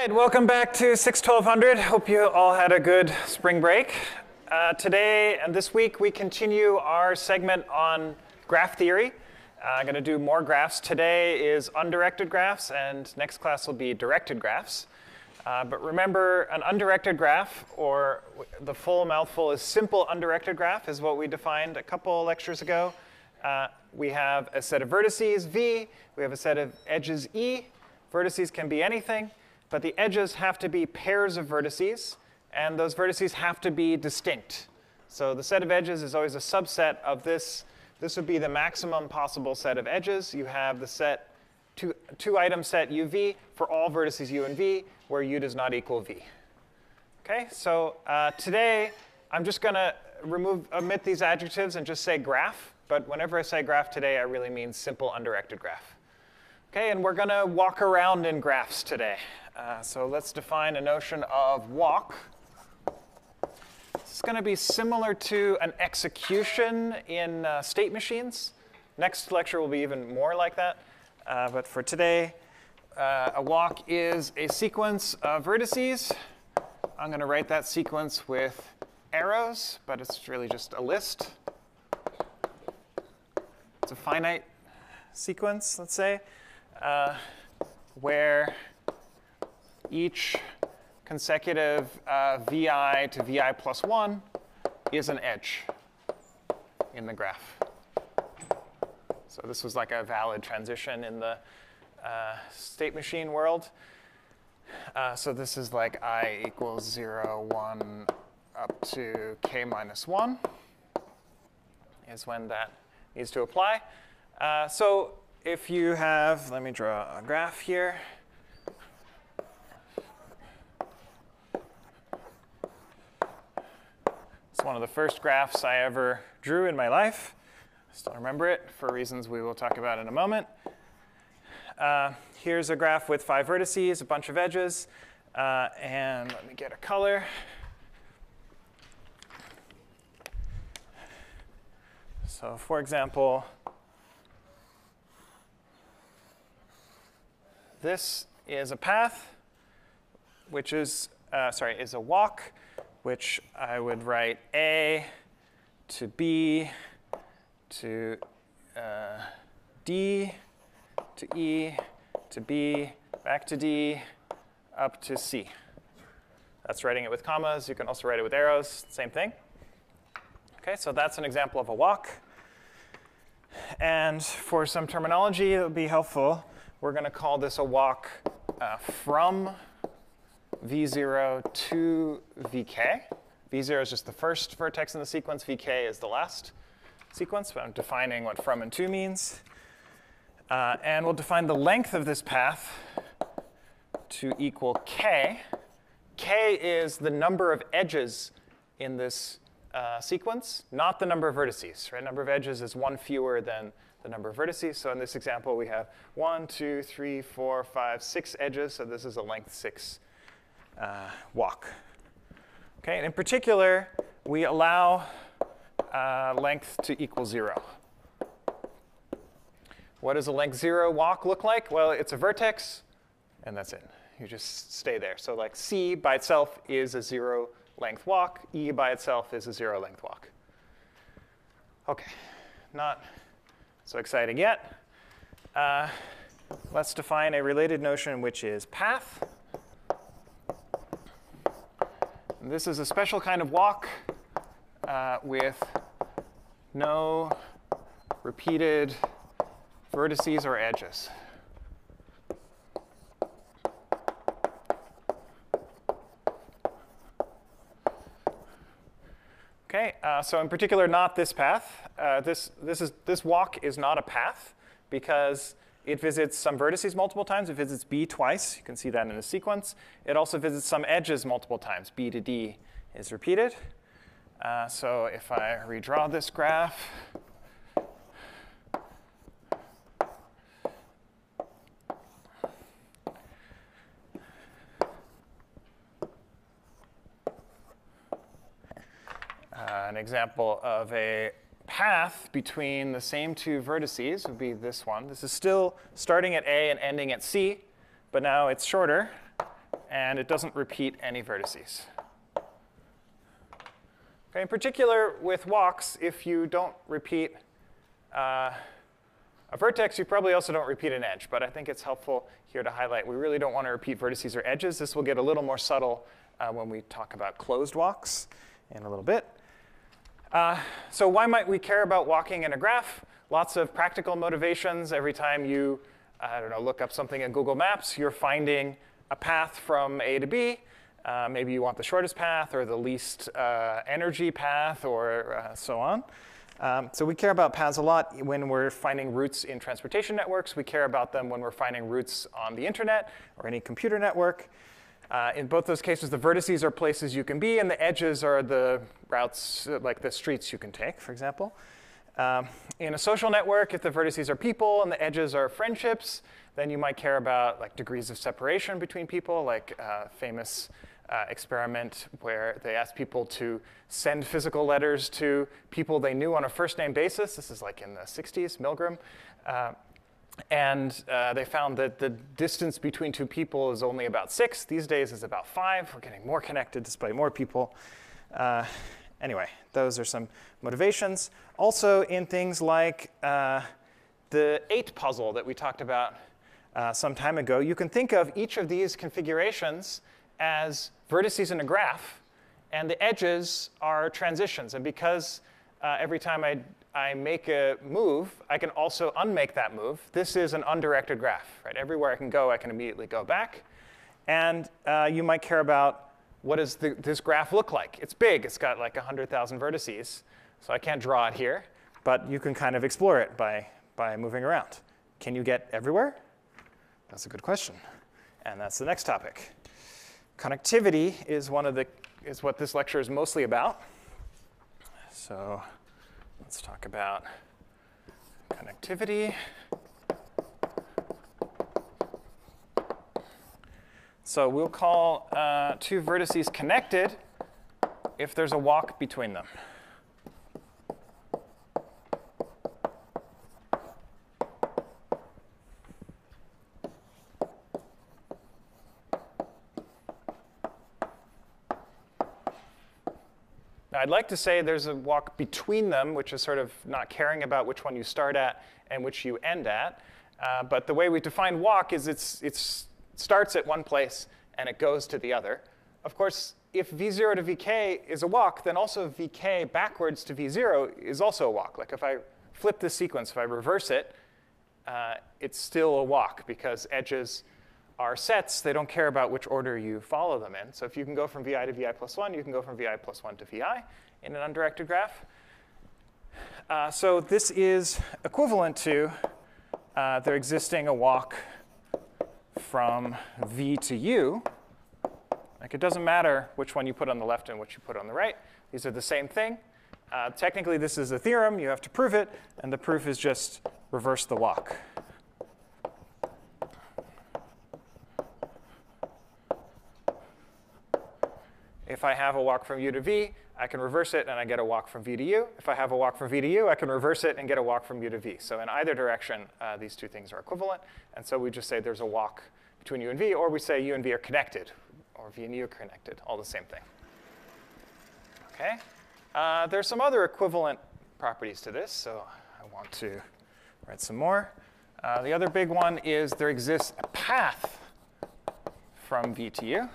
right, welcome back to 6-1200. Hope you all had a good spring break. Today and this week we continue our segment on graph theory. I'm going to do more graphs. Today is undirected graphs, and next class will be directed graphs. But remember, an undirected graph, or the full mouthful is simple undirected graph, is what we defined a couple lectures ago. We have a set of vertices, V. We have a set of edges, E. Vertices can be anything, but the edges have to be pairs of vertices, and those vertices have to be distinct. So the set of edges is always a subset of this. This would be the maximum possible set of edges. You have the set, two-item set UV for all vertices U and V, where U does not equal V. Okay, so today I'm just going to omit these adjectives and just say graph. But whenever I say graph today, I really mean simple undirected graph. Okay, and we're going to walk around in graphs today. So let's define a notion of walk. This is going to be similar to an execution in state machines. Next lecture will be even more like that. But for today, a walk is a sequence of vertices. I'm going to write that sequence with arrows, but it's really just a list. It's a finite sequence, let's say, where each consecutive vi to vi plus 1 is an edge in the graph. So this was like a valid transition in the state machine world. So this is like I equals 0, 1, up to k minus 1 is when that needs to apply. So if you have, let me draw a graph here. It's one of the first graphs I ever drew in my life. I still remember it for reasons we will talk about in a moment. Here's a graph with 5 vertices, a bunch of edges, and let me get a color. So for example, this is a path, which is, is a walk, which I would write A to B to D to E to B, back to D, up to C. That's writing it with commas. You can also write it with arrows, same thing. Okay, so that's an example of a walk. And for some terminology that would be helpful, we're going to call this a walk from V0 to VK. V0 is just the first vertex in the sequence. VK is the last sequence. But I'm defining what from and to means. And we'll define the length of this path to equal k. K is the number of edges in this sequence, not the number of vertices. Right? Number of edges is 1 fewer than the number of vertices. So in this example, we have 1, 2, 3, 4, 5, 6 edges. So this is a length 6 walk. Okay, and in particular, we allow length to equal 0. What does a length 0 walk look like? Well, it's a vertex, and that's it. You just stay there. So like C by itself is a 0 length walk. E by itself is a 0 length walk. OK, not so exciting yet. Let's define a related notion, which is path. And this is a special kind of walk with no repeated vertices or edges. Okay, so in particular, not this path. This walk is not a path because it visits some vertices multiple times. It visits B twice. You can see that in the sequence. It also visits some edges multiple times. B to D is repeated. So if I redraw this graph, an example of a path between the same 2 vertices would be this one. This is still starting at A and ending at C, but now it's shorter. and it doesn't repeat any vertices. Okay, in particular, with walks, if you don't repeat a vertex, you probably also don't repeat an edge. But I think it's helpful here to highlight we really don't want to repeat vertices or edges. This will get a little more subtle when we talk about closed walks in a little bit. So why might we care about walking in a graph? Lots of practical motivations. Every time you, I don't know, look up something in Google Maps, you're finding a path from A to B. Maybe you want the shortest path or the least energy path or so on. So we care about paths a lot when we're finding routes in transportation networks. We care about them when we're finding routes on the internet or any computer network. In both those cases, the vertices are places you can be, and the edges are the routes, like the streets you can take, for example. In a social network, if the vertices are people and the edges are friendships, then you might care about like degrees of separation between people, like famous experiment where they asked people to send physical letters to people they knew on a first-name basis. This is like in the 60s, Milgram. And they found that the distance between two people is only about 6. These days it's about 5. We're getting more connected despite more people. Anyway, those are some motivations. Also in things like the 8 puzzle that we talked about some time ago, you can think of each of these configurations as vertices in a graph, and the edges are transitions. And because every time I make a move, I can also unmake that move. This is an undirected graph, right? Everywhere I can go, I can immediately go back. And you might care about what does this graph look like. It's big. It's got like 100,000 vertices, so I can't draw it here. But you can kind of explore it by moving around. Can you get everywhere? That's a good question. And that's the next topic. Connectivity is what this lecture is mostly about. So let's talk about connectivity. So we'll call 2 vertices connected if there's a walk between them. Now, I'd like to say there's a walk between them, which is sort of not caring about which one you start at and which you end at. But the way we define walk is it starts at one place and it goes to the other. Of course, if v0 to vk is a walk, then also vk backwards to v0 is also a walk. Like if I flip this sequence, if I reverse it, it's still a walk because edges are sets. They don't care about which order you follow them in. So if you can go from vi to vi plus 1, you can go from vi plus 1 to vi in an undirected graph. So this is equivalent to there existing a walk from v to u. Like it doesn't matter which one you put on the left and which you put on the right. These are the same thing. Technically, this is a theorem. You have to prove it. And the proof is just reverse the walk. If I have a walk from u to v, I can reverse it and I get a walk from v to u. If I have a walk from v to u, I can reverse it and get a walk from u to v. So in either direction, these two things are equivalent. And so we just say there's a walk between u and v, or we say u and v are connected, or v and u are connected, all the same thing. Okay. There's some other equivalent properties to this, so I want to write some more. The other big one is there exists a path from v to u.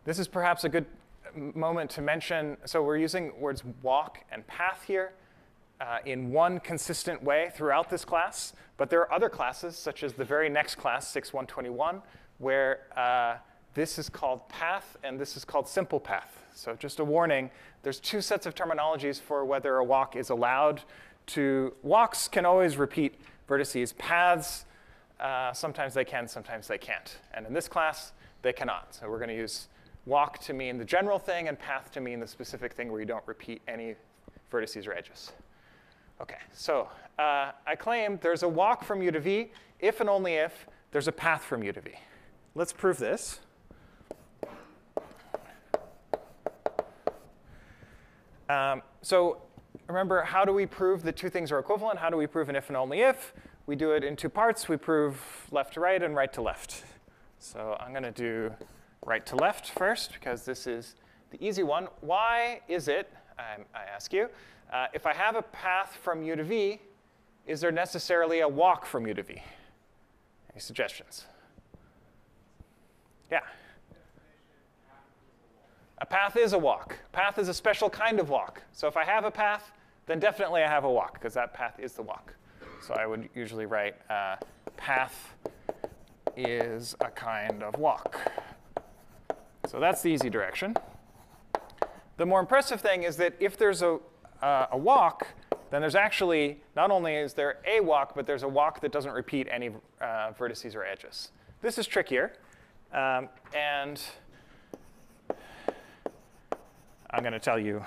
This is perhaps a good moment to mention, so we're using words walk and path here in one consistent way throughout this class, but there are other classes, such as the very next class, 6.121, where this is called path and this is called simple path. So just a warning, there's 2 sets of terminologies for whether a walk is allowed to. Walks can always repeat vertices. Paths, sometimes they can, sometimes they can't. And in this class, they cannot. So we're going to use walk to mean the general thing and path to mean the specific thing where you don't repeat any vertices or edges. OK, so I claim there's a walk from u to v if and only if there's a path from u to v. Let's prove this. So remember, how do we prove that 2 things are equivalent? How do we prove an if and only if? we do it in two parts. We prove left to right and right to left. So I'm going to do right to left first, because this is the easy one. Why is it, I ask you, if I have a path from U to V, is there necessarily a walk from U to V? Any suggestions? Yeah. A path is a walk. A path is a special kind of walk. So if I have a path, then definitely I have a walk, because that path is the walk. So I would usually write path is a kind of walk. So that's the easy direction. The more impressive thing is that if there's a walk, then there's actually, not only is there a walk, but there's a walk that doesn't repeat any vertices or edges. This is trickier. And I'm going to tell you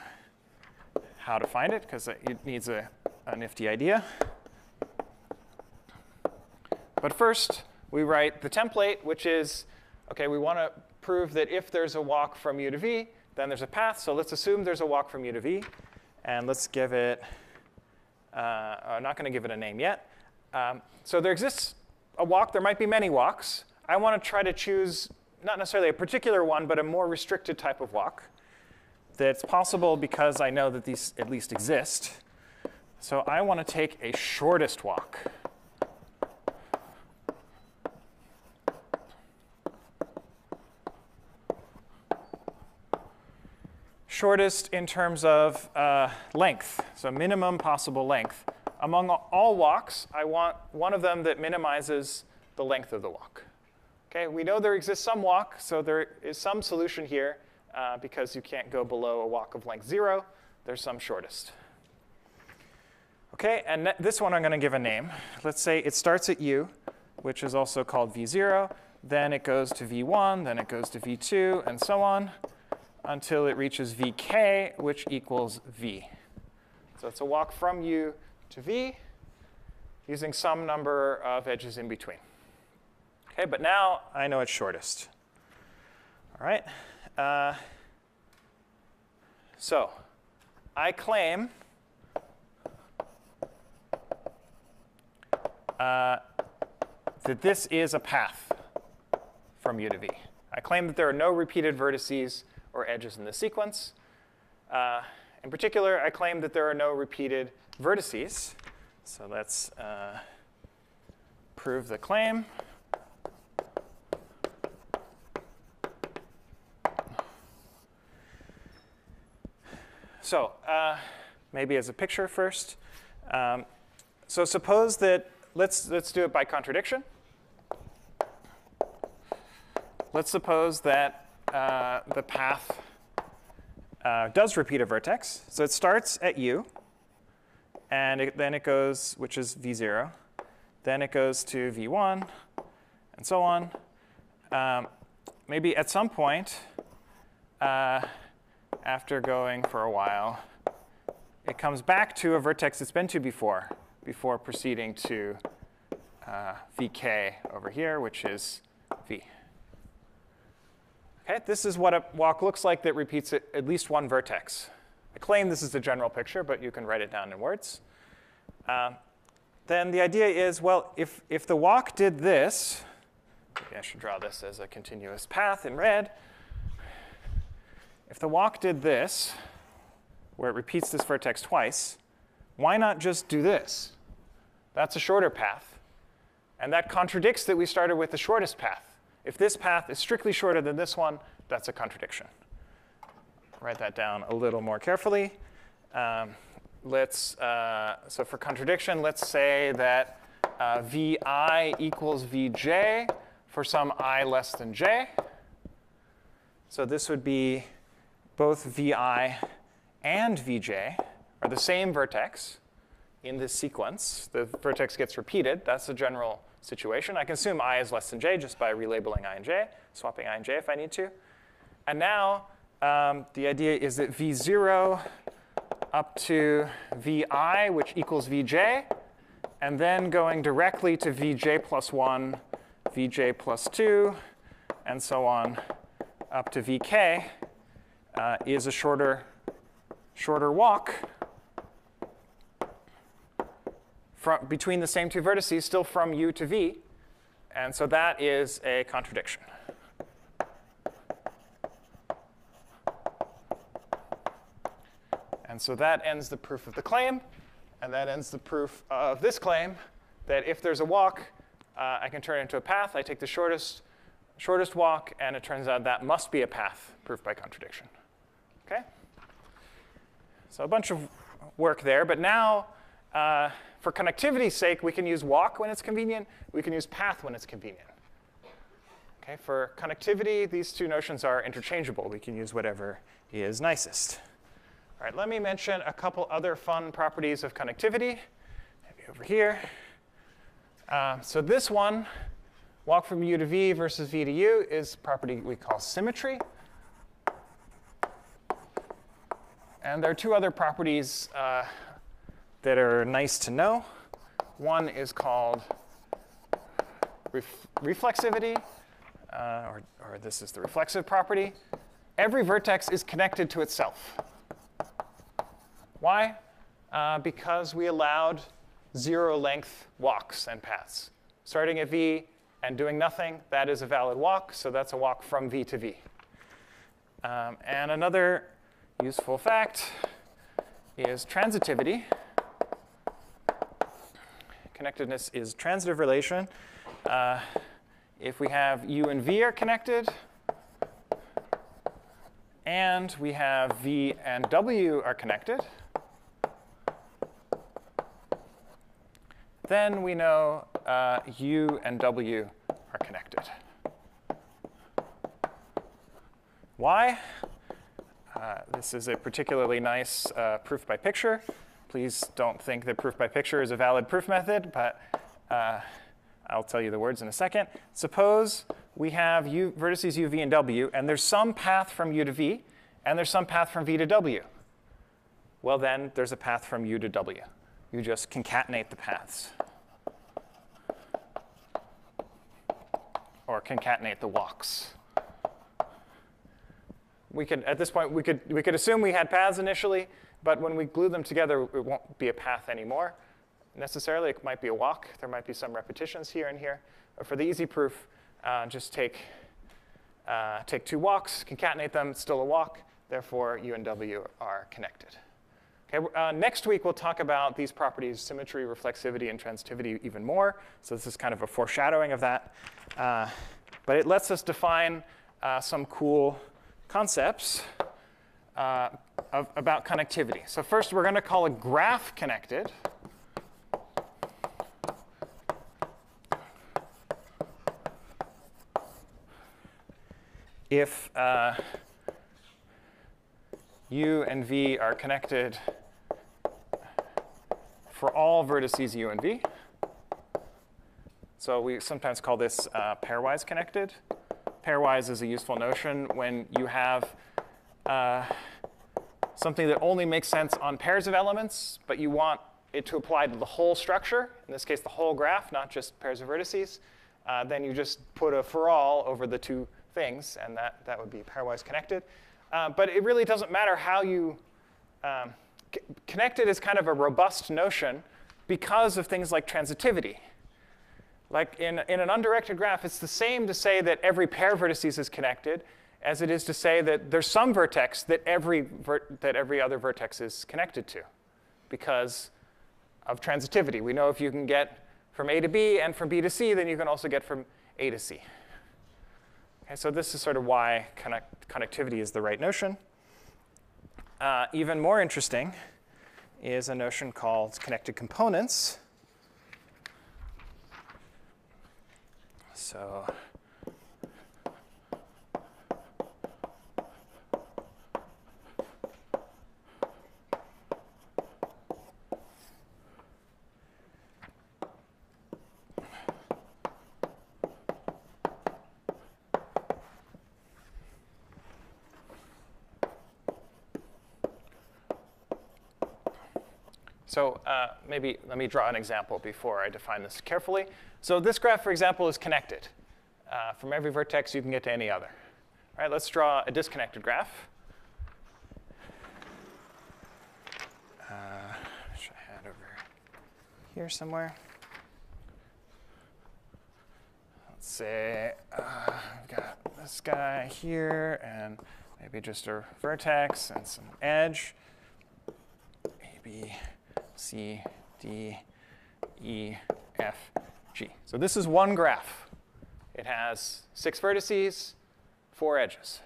how to find it, because it needs a nifty idea. But first, we write the template, which is, OK, we want to prove that if there's a walk from U to V, then there's a path. So let's assume there's a walk from U to V. And let's give it, I'm not going to give it a name yet. So there exists a walk. There might be many walks. I want to try to choose not necessarily a particular one, but a more restricted type of walk that's possible because I know that these at least exist. So I want to take a shortest walk. Shortest in terms of length, so minimum possible length. Among all walks, I want one of them that minimizes the length of the walk. Okay, we know there exists some walk, so there is some solution here because you can't go below a walk of length 0. There's some shortest. Okay, and this one I'm going to give a name. Let's say it starts at U, which is also called V0. Then it goes to V1, then it goes to V2, and so on, until it reaches Vk, which equals V. So it's a walk from U to V using some number of edges in between. Okay, but now I know it's shortest. All right. So I claim that this is a path from U to V. I claim that there are no repeated vertices or edges in the sequence. In particular, I claim that there are no repeated vertices. So let's prove the claim. So maybe as a picture first. So suppose that, let's do it by contradiction. Let's suppose that the path does repeat a vertex. So it starts at U, and then it goes, which is V0. Then it goes to V1, and so on. Maybe at some point, after going for a while, it comes back to a vertex it's been to before proceeding to Vk over here, which is V. Okay, this is what a walk looks like that repeats at least one vertex. I claim this is the general picture, but you can write it down in words. Then the idea is, well, if the walk did this, maybe I should draw this as a continuous path in red. If the walk did this, where it repeats this vertex twice, why not just do this? That's a shorter path. And that contradicts that we started with the shortest path. If this path is strictly shorter than this one, that's a contradiction. Write that down a little more carefully. So for contradiction, let's say that Vi equals Vj for some I less than j. So this would be both Vi and Vj are the same vertex in this sequence. The vertex gets repeated. That's the general situation. I can assume I is less than j just by relabeling I and j, swapping I and j if I need to. And now the idea is that V0 up to Vi, which equals Vj, and then going directly to Vj plus 1, Vj plus 2, and so on up to Vk is a shorter walk between the same two vertices still from u to v. And so that is a contradiction. And so that ends the proof of the claim. And that ends the proof of this claim, that if there's a walk, I can turn it into a path. I take the shortest walk, and it turns out that must be a path, proof by contradiction. Okay? So a bunch of work there. But now, for connectivity's sake, we can use walk when it's convenient. We can use path when it's convenient. Okay? For connectivity, these two notions are interchangeable. We can use whatever is nicest. All right, let me mention a couple other fun properties of connectivity. Maybe over here. So this one, walk from u to v versus v to u, is a property we call symmetry. And there are two other properties that are nice to know. One is called reflexivity, or this is the reflexive property. Every vertex is connected to itself. Why? Because we allowed zero-length walks and paths. Starting at v and doing nothing, that is a valid walk, so that's a walk from v to v. And another useful fact is transitivity. Connectedness is transitive relation. If we have u and v are connected, and we have v and w are connected, then we know u and w are connected. Why? This is a particularly nice proof by picture. Please don't think that proof by picture is a valid proof method, but I'll tell you the words in a second. Suppose we have vertices u, v, and w, and there's some path from u to v, and there's some path from v to w. Well, then there's a path from u to w. You just concatenate the paths. Or concatenate the walks. At this point, we could assume we had paths initially, but when we glue them together, it won't be a path anymore. Necessarily, it might be a walk. There might be some repetitions here and here. But for the easy proof, just take two walks, concatenate them, it's still a walk. Therefore, u and w are connected. Okay, next week, we'll talk about these properties, symmetry, reflexivity, and transitivity even more. So this is kind of a foreshadowing of that. But it lets us define some cool concepts about connectivity. So first, we're going to call a graph connected if u and v are connected for all vertices u and v. So we sometimes call this pairwise connected. Pairwise is a useful notion when you have something that only makes sense on pairs of elements, but you want it to apply to the whole structure, in this case the whole graph, not just pairs of vertices. Then you just put a for all over the two things, and that would be pairwise connected. But it really doesn't matter how you connected is kind of a robust notion because of things like transitivity. Like in an undirected graph, it's the same to say that every pair of vertices is connected as it is to say that there's some vertex that every other vertex is connected to because of transitivity. We know if you can get from A to B and from B to C, then you can also get from A to C. Okay, so this is sort of why connectivity is the right notion. Even more interesting is a notion called connected components. So maybe let me draw an example before I define this carefully. So this graph, for example, is connected. From every vertex, you can get to any other. All right, let's draw a disconnected graph. Which I had over here. here somewhere. Let's say we've got this guy here, and maybe just a vertex and some edge. A, B, C, D, E, F, G. So this is one graph. It has 6 vertices, 4 edges.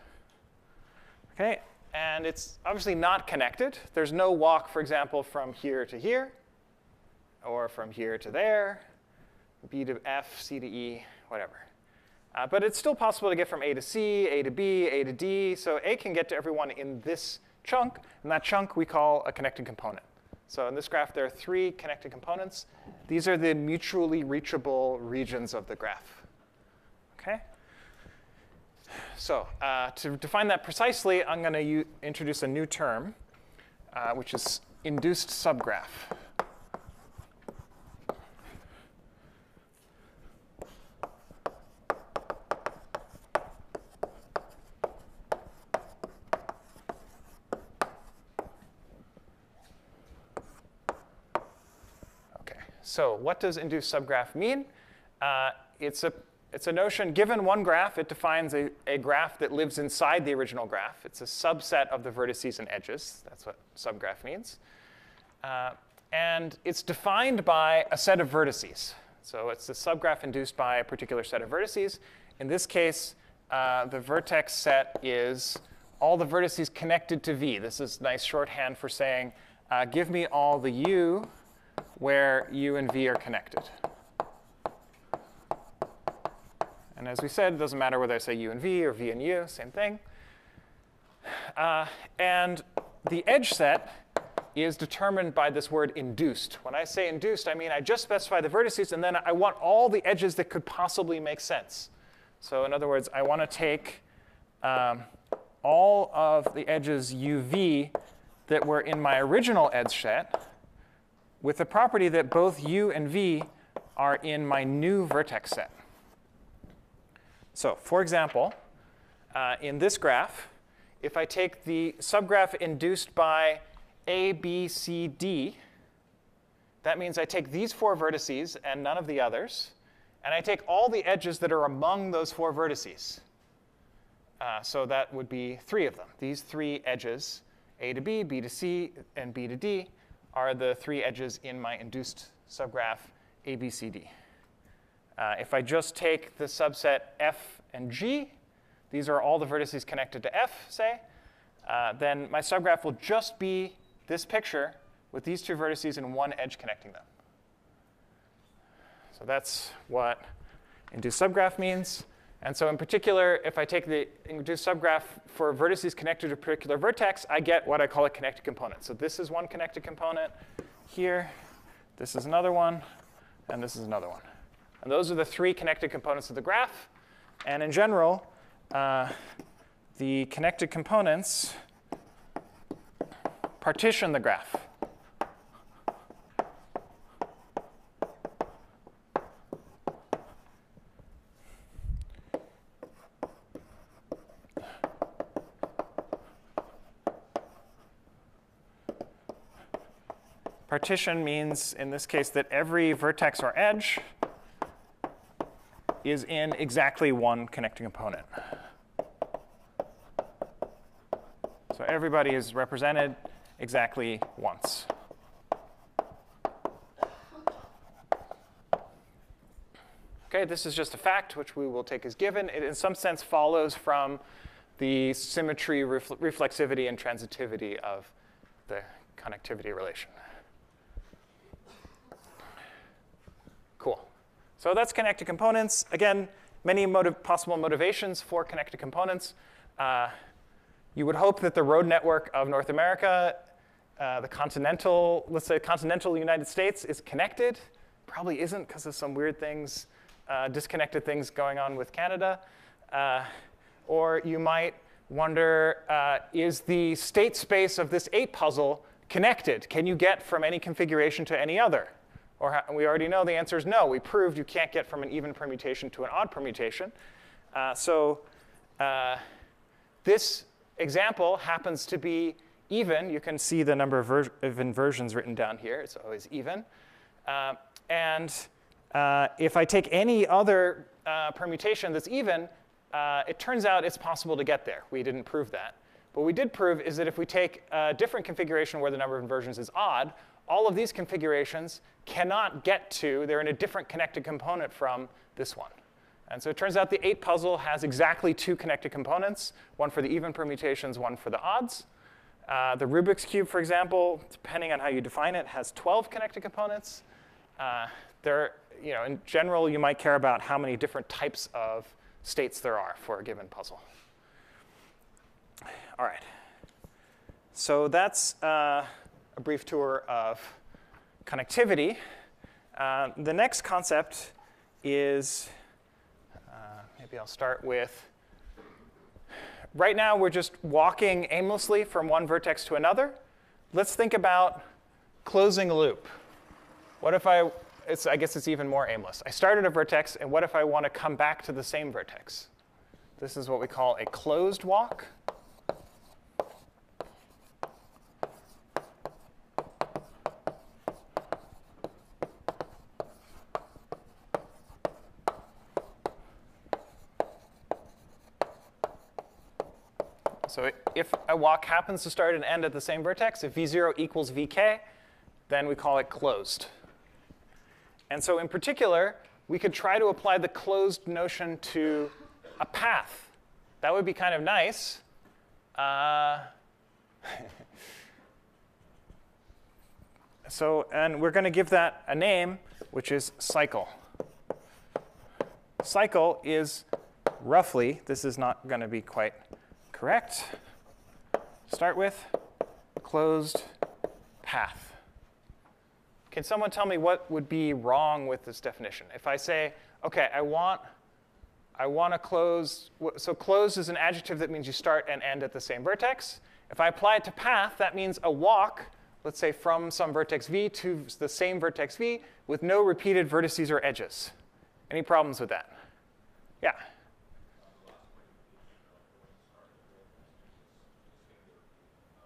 Okay, and it's obviously not connected. There's no walk, for example, from here to here, or from here to there, B to F, C to E, whatever. But it's still possible to get from A to C, A to B, A to D. So A can get to everyone in this chunk, and that chunk we call a connected component. So in this graph, there are 3 connected components. These are the mutually reachable regions of the graph. Okay? So to define that precisely, I'm going to introduce a new term, which is induced subgraph. Okay. So what does induced subgraph mean? It's a notion, given one graph, it defines a graph that lives inside the original graph. It's a subset of the vertices and edges. That's what subgraph means. And it's defined by a set of vertices. So it's a subgraph induced by a particular set of vertices. In this case, the vertex set is all the vertices connected to V. This is nice shorthand for saying, give me all the U where U and V are connected. And as we said, it doesn't matter whether I say U and V or V and U, same thing. And the edge set is determined by this word induced. When I say induced, I mean I just specify the vertices, and then I want all the edges that could possibly make sense. So in other words, I want to take all of the edges UV that were in my original edge set with the property that both U and V are in my new vertex set. So for example, in this graph, if I take the subgraph induced by A, B, C, D, that means I take these 4 vertices and none of the others, and I take all the edges that are among those 4 vertices. So that would be 3 of them. These 3 edges, A to B, B to C, and B to D, are the 3 edges in my induced subgraph A, B, C, D. If I just take the subset F and G, these are all the vertices connected to F, say, then my subgraph will just be this picture with these 2 vertices and 1 edge connecting them. So that's what induced subgraph means. And so in particular, if I take the induced subgraph for vertices connected to a particular vertex, I get what I call a connected component. So this is one connected component here. This is another one. And this is another one. And those are the 3 connected components of the graph. And in general, the connected components partition the graph. Partition means, in this case, that every vertex or edge is in exactly one connecting component. So everybody is represented exactly once. Okay, this is just a fact, which we will take as given. It, in some sense, follows from the symmetry, reflexivity, and transitivity of the connectivity relation. Cool. So that's connected components. Again, many possible motivations for connected components. You would hope that the road network of North America, the continental, let's say continental United States, is connected. Probably isn't because of some weird things, disconnected things going on with Canada. Or you might wonder, is the state space of this 8 puzzle connected? Can you get from any configuration to any other? Or we already know the answer is no. We proved you can't get from an even permutation to an odd permutation. This example happens to be even. You can see the number of inversions written down here. It's always even. If I take any other permutation that's even, it turns out it's possible to get there. We didn't prove that. What we did prove is that if we take a different configuration where the number of inversions is odd, all of these configurations cannot get to, they're in a different connected component from this one. And so it turns out the 8 puzzle has exactly 2 connected components, one for the even permutations, one for the odds. The Rubik's Cube, for example, depending on how you define it, has 12 connected components. In general, you might care about how many different types of states there are for a given puzzle. All right. So that's a brief tour of connectivity. The next concept is, maybe I'll start with, right now we're just walking aimlessly from one vertex to another. Let's think about closing a loop. What if I guess it's even more aimless. I start at a vertex, and what if I want to come back to the same vertex? This is what we call a closed walk. So if a walk happens to start and end at the same vertex, if v0 equals vk, then we call it closed. And so in particular, we could try to apply the closed notion to a path. That would be kind of nice. And we're going to give that a name, which is cycle. Cycle is roughly, this is not going to be quite correct. Start with closed path. Can someone tell me what would be wrong with this definition? If I say, OK, I want to close. So closed is an adjective that means you start and end at the same vertex. If I apply it to path, that means a walk, let's say from some vertex v to the same vertex v with no repeated vertices or edges. Any problems with that? Yeah.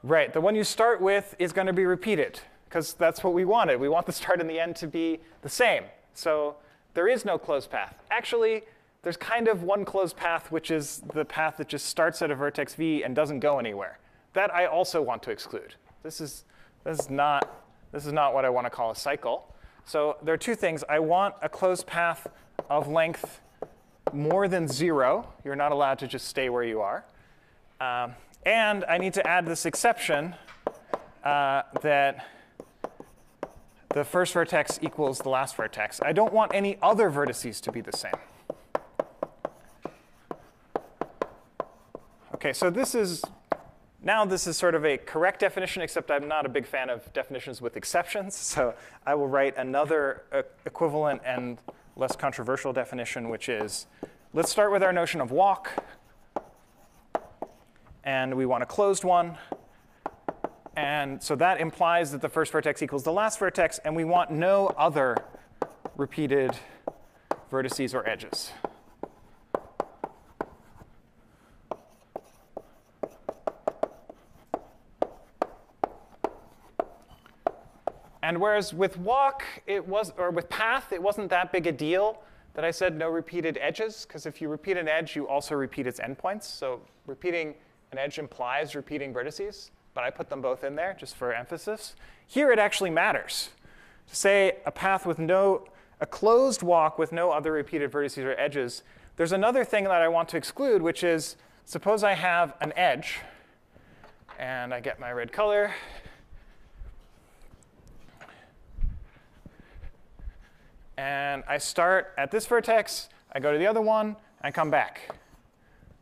Right, the one you start with is going to be repeated, because that's what we wanted. We want the start and the end to be the same. So there is no closed path. Actually, there's kind of one closed path, which is the path that just starts at a vertex v and doesn't go anywhere. That I also want to exclude. This is not what I want to call a cycle. So there are 2 things. I want a closed path of length more than 0. You're not allowed to just stay where you are. And I need to add this exception that the first vertex equals the last vertex. I don't want any other vertices to be the same. OK, so this is sort of a correct definition, except I'm not a big fan of definitions with exceptions. So I will write another equivalent and less controversial definition, which is, let's start with our notion of walk. And we want a closed one. And so that implies that the first vertex equals the last vertex. And we want no other repeated vertices or edges. And whereas with walk, or with path, it wasn't that big a deal that I said no repeated edges. Because if you repeat an edge, you also repeat its endpoints. So repeating an edge implies repeating vertices, but I put them both in there just for emphasis. Here it actually matters. To say a path with a closed walk with no other repeated vertices or edges, there's another thing that I want to exclude, which is, suppose I have an edge, and I get my red color. And I start at this vertex, I go to the other one, and come back.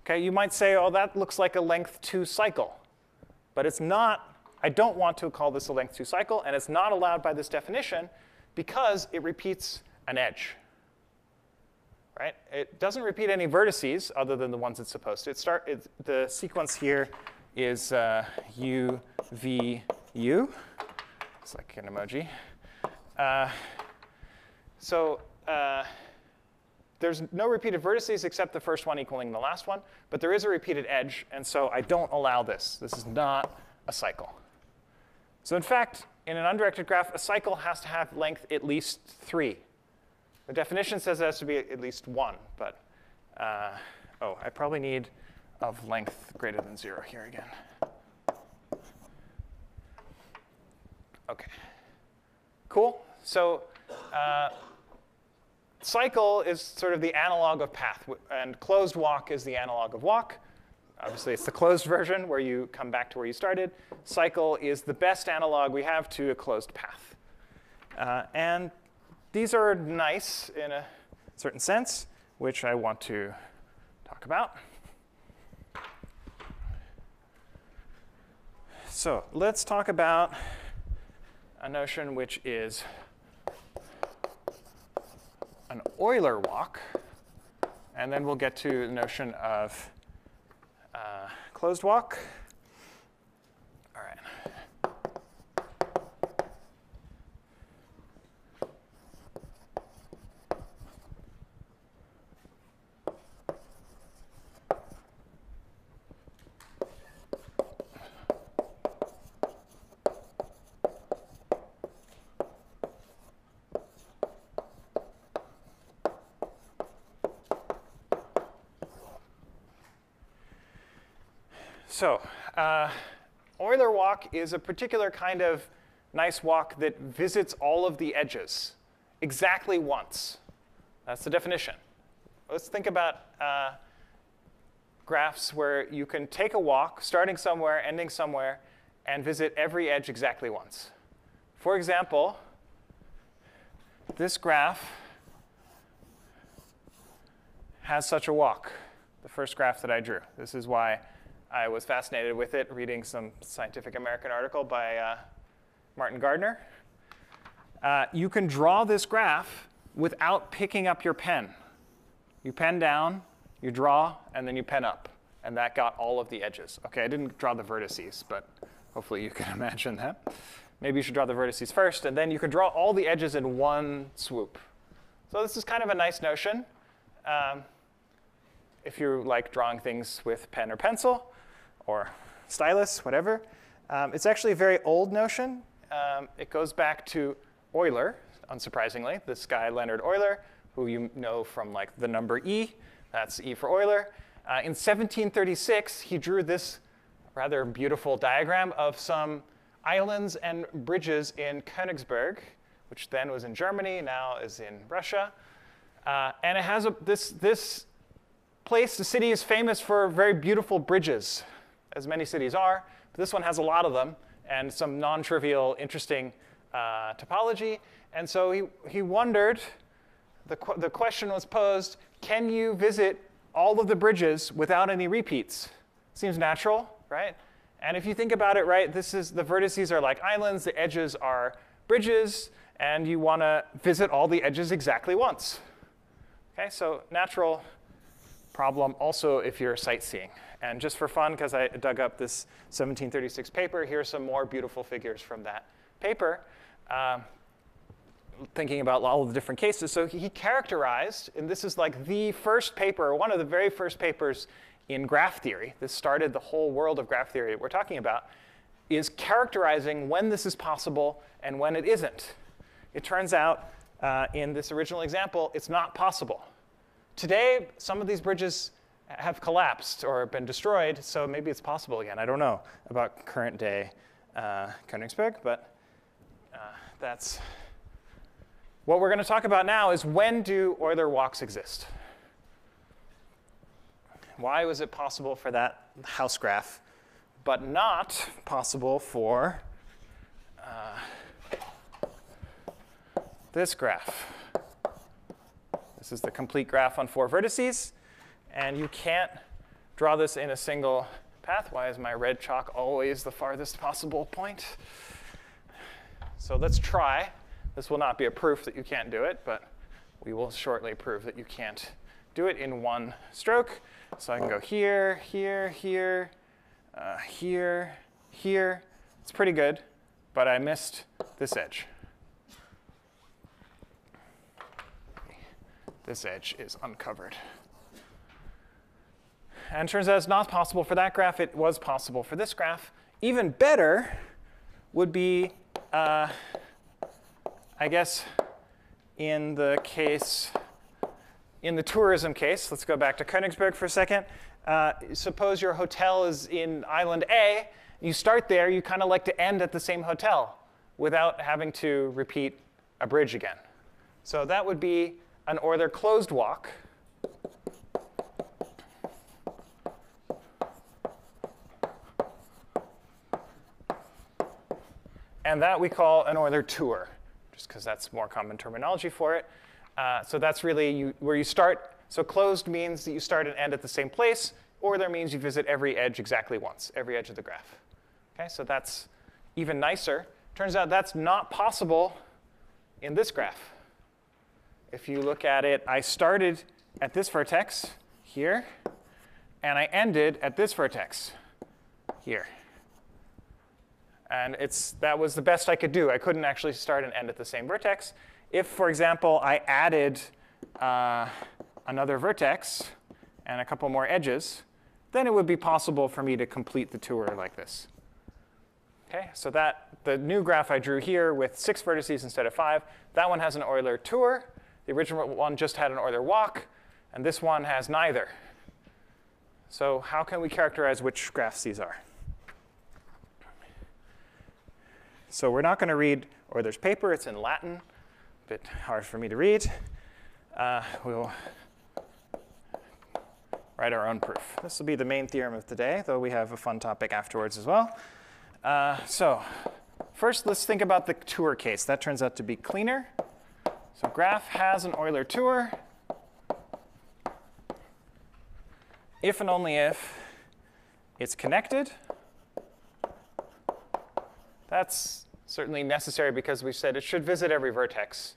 Okay, you might say, oh, that looks like a length 2 cycle. But it's not. I don't want to call this a length 2 cycle, and it's not allowed by this definition because it repeats an edge. Right? It doesn't repeat any vertices other than the ones it's supposed to. The sequence here is U, V, U. It's like an emoji. There's no repeated vertices except the first one equaling the last one. But there is a repeated edge. And so I don't allow this. This is not a cycle. So in fact, in an undirected graph, a cycle has to have length at least 3. The definition says it has to be at least 1, but oh, I probably need of length greater than 0 here again. OK. Cool. So cycle is sort of the analog of path, and closed walk is the analog of walk. Obviously, it's the closed version where you come back to where you started. Cycle is the best analog we have to a closed path. And these are nice in a certain sense, which I want to talk about. So let's talk about a notion which is an Euler walk. And then we'll get to the notion of closed walk. All right. So Euler walk is a particular kind of nice walk that visits all of the edges exactly once. That's the definition. Let's think about graphs where you can take a walk, starting somewhere, ending somewhere, and visit every edge exactly once. For example, this graph has such a walk, the first graph that I drew. This is why I was fascinated with it, reading some Scientific American article by Martin Gardner. You can draw this graph without picking up your pen. You pen down, you draw, and then you pen up. And that got all of the edges. OK, I didn't draw the vertices, but hopefully you can imagine that. Maybe you should draw the vertices first, and then you can draw all the edges in one swoop. So this is kind of a nice notion. If you like drawing things with pen or pencil, or stylus, whatever. It's actually a very old notion. It goes back to Euler, unsurprisingly, this guy Leonhard Euler, who you know from like the number E. That's E for Euler. In 1736, he drew this rather beautiful diagram of some islands and bridges in Königsberg, which then was in Germany, now is in Russia. And it has this place, the city is famous for very beautiful bridges, as many cities are. But this one has a lot of them and some non-trivial, interesting topology. And so he wondered, the question was posed, can you visit all of the bridges without any repeats? Seems natural, right? And if you think about it, right, the vertices are like islands, the edges are bridges, and you want to visit all the edges exactly once. Okay, so natural problem also if you're sightseeing. And just for fun, because I dug up this 1736 paper, here's some more beautiful figures from that paper, thinking about all of the different cases. So he characterized, and this is like the first paper, one of the very first papers in graph theory, this started the whole world of graph theory that we're talking about, is characterizing when this is possible and when it isn't. It turns out in this original example, it's not possible. Today, some of these bridges have collapsed or been destroyed, so maybe it's possible again. I don't know about current day Königsberg, but that's what we're going to talk about now is when do Euler walks exist? Why was it possible for that house graph, but not possible for this graph? This is the complete graph on 4 vertices. And you can't draw this in a single path. Why is my red chalk always the farthest possible point? So let's try. This will not be a proof that you can't do it, but we will shortly prove that you can't do it in one stroke. So I can go here, here, here, here, here. It's pretty good, but I missed this edge. This edge is uncovered. And it turns out it's not possible for that graph. It was possible for this graph. Even better would be I guess in the tourism case, let's go back to Königsberg for a second. Suppose your hotel is in island A. You start there, you kind of like to end at the same hotel without having to repeat a bridge again. So that would be an Euler closed walk. And that we call an Euler tour, just because that's more common terminology for it. So that's really where you start. So closed means that you start and end at the same place. Euler means you visit every edge exactly once, every edge of the graph. Okay, so that's even nicer. Turns out that's not possible in this graph. If you look at it, I started at this vertex here, and I ended at this vertex here. And that was the best I could do. I couldn't actually start and end at the same vertex. If, for example, I added another vertex and a couple more edges, then it would be possible for me to complete the tour like this. Okay, so the new graph I drew here with 6 vertices instead of 5, that one has an Euler tour. The original one just had an Euler walk, and this one has neither. So how can we characterize which graphs these are? So we're not going to read Euler's paper. It's in Latin, a bit hard for me to read. We'll write our own proof. This will be the main theorem of today, though we have a fun topic afterwards as well. So first, let's think about the tour case. That turns out to be cleaner. So graph has an Euler tour if and only if it's connected. That's certainly necessary because we said it should visit every vertex.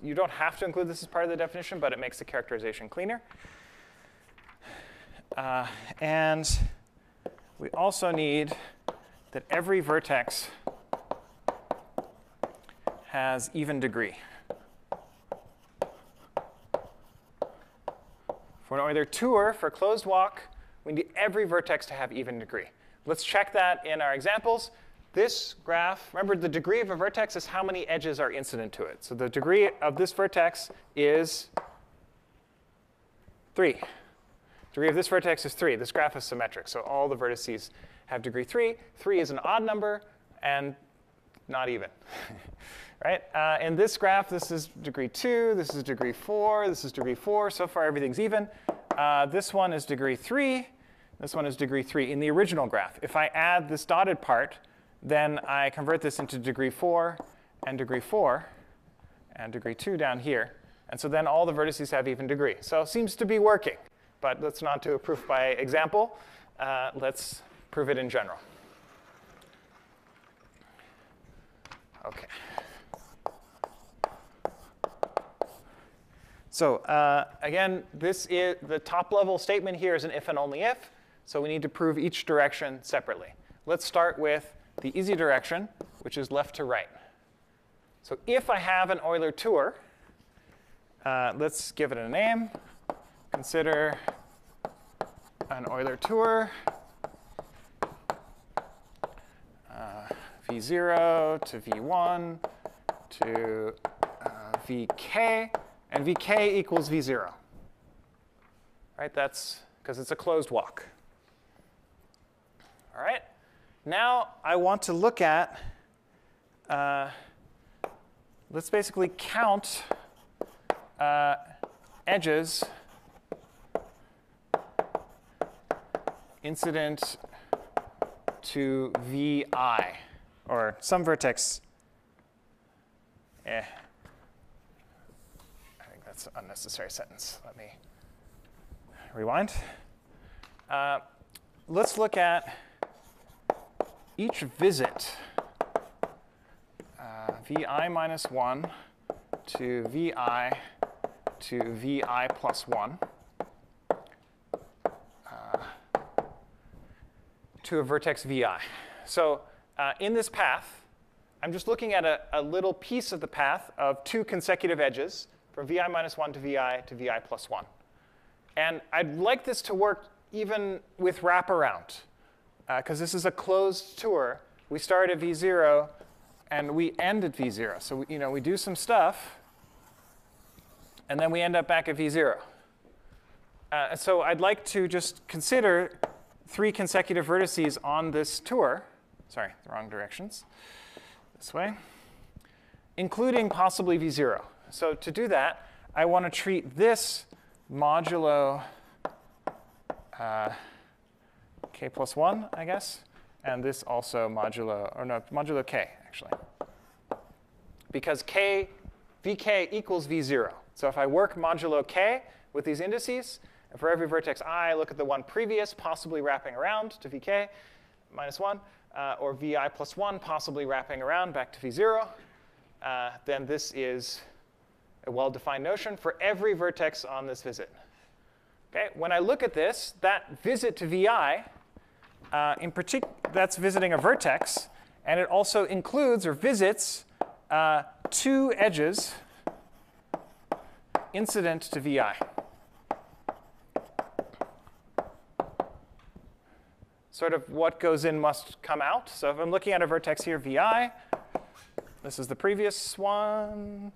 You don't have to include this as part of the definition, but it makes the characterization cleaner. And we also need that every vertex has even degree. For an Euler tour, for a closed walk, we need every vertex to have even degree. Let's check that in our examples. This graph, remember the degree of a vertex is how many edges are incident to it. So the degree of this vertex is 3. Degree of this vertex is 3. This graph is symmetric, so all the vertices have degree 3. 3 is an odd number and not even. Right? In this graph, this is degree 2, this is degree 4, this is degree 4. So far, everything's even. This one is degree 3. This one is degree 3 in the original graph. If I add this dotted part, then I convert this into degree 4 and degree 4 and degree 2 down here. And so then all the vertices have even degree. So it seems to be working. But let's not do a proof by example. Let's prove it in general. OK. So again, this is the top level statement here is an if and only if. So we need to prove each direction separately. Let's start with the easy direction, which is left to right. So if I have an Euler tour, let's give it a name. Consider an Euler tour, V0 to V1 to Vk, and Vk equals V0. Right? That's because it's a closed walk. All right? Now I want to look at, let's basically count edges incident to Vi, or some vertex. I think that's an unnecessary sentence. Let me rewind. Let's look at each visit, Vi minus 1 to Vi to Vi plus 1. To a vertex Vi. So in this path, I'm just looking at a little piece of the path of 2 consecutive edges from Vi minus 1 to Vi plus 1. And I'd like this to work even with wraparound, because this is a closed tour. We start at V0, and we end at v0. So we do some stuff, and then we end up back at v0. So I'd like to just consider 3 consecutive vertices on this tour. Sorry, the wrong directions. This way. Including possibly v0. So to do that, I want to treat this modulo k plus 1, I guess, and this also modulo k, actually. Because vk equals v0. So if I work modulo k with these indices, and for every vertex I look at the one previous, possibly wrapping around to vk minus 1, or vi plus 1, possibly wrapping around back to v0, then this is a well-defined notion for every vertex on this visit. Okay? When I look at this, that visit to vi, in particular, that's visiting a vertex, and it also includes or visits 2 edges incident to vi. Sort of what goes in must come out. So if I'm looking at a vertex here, vi, this is the previous one.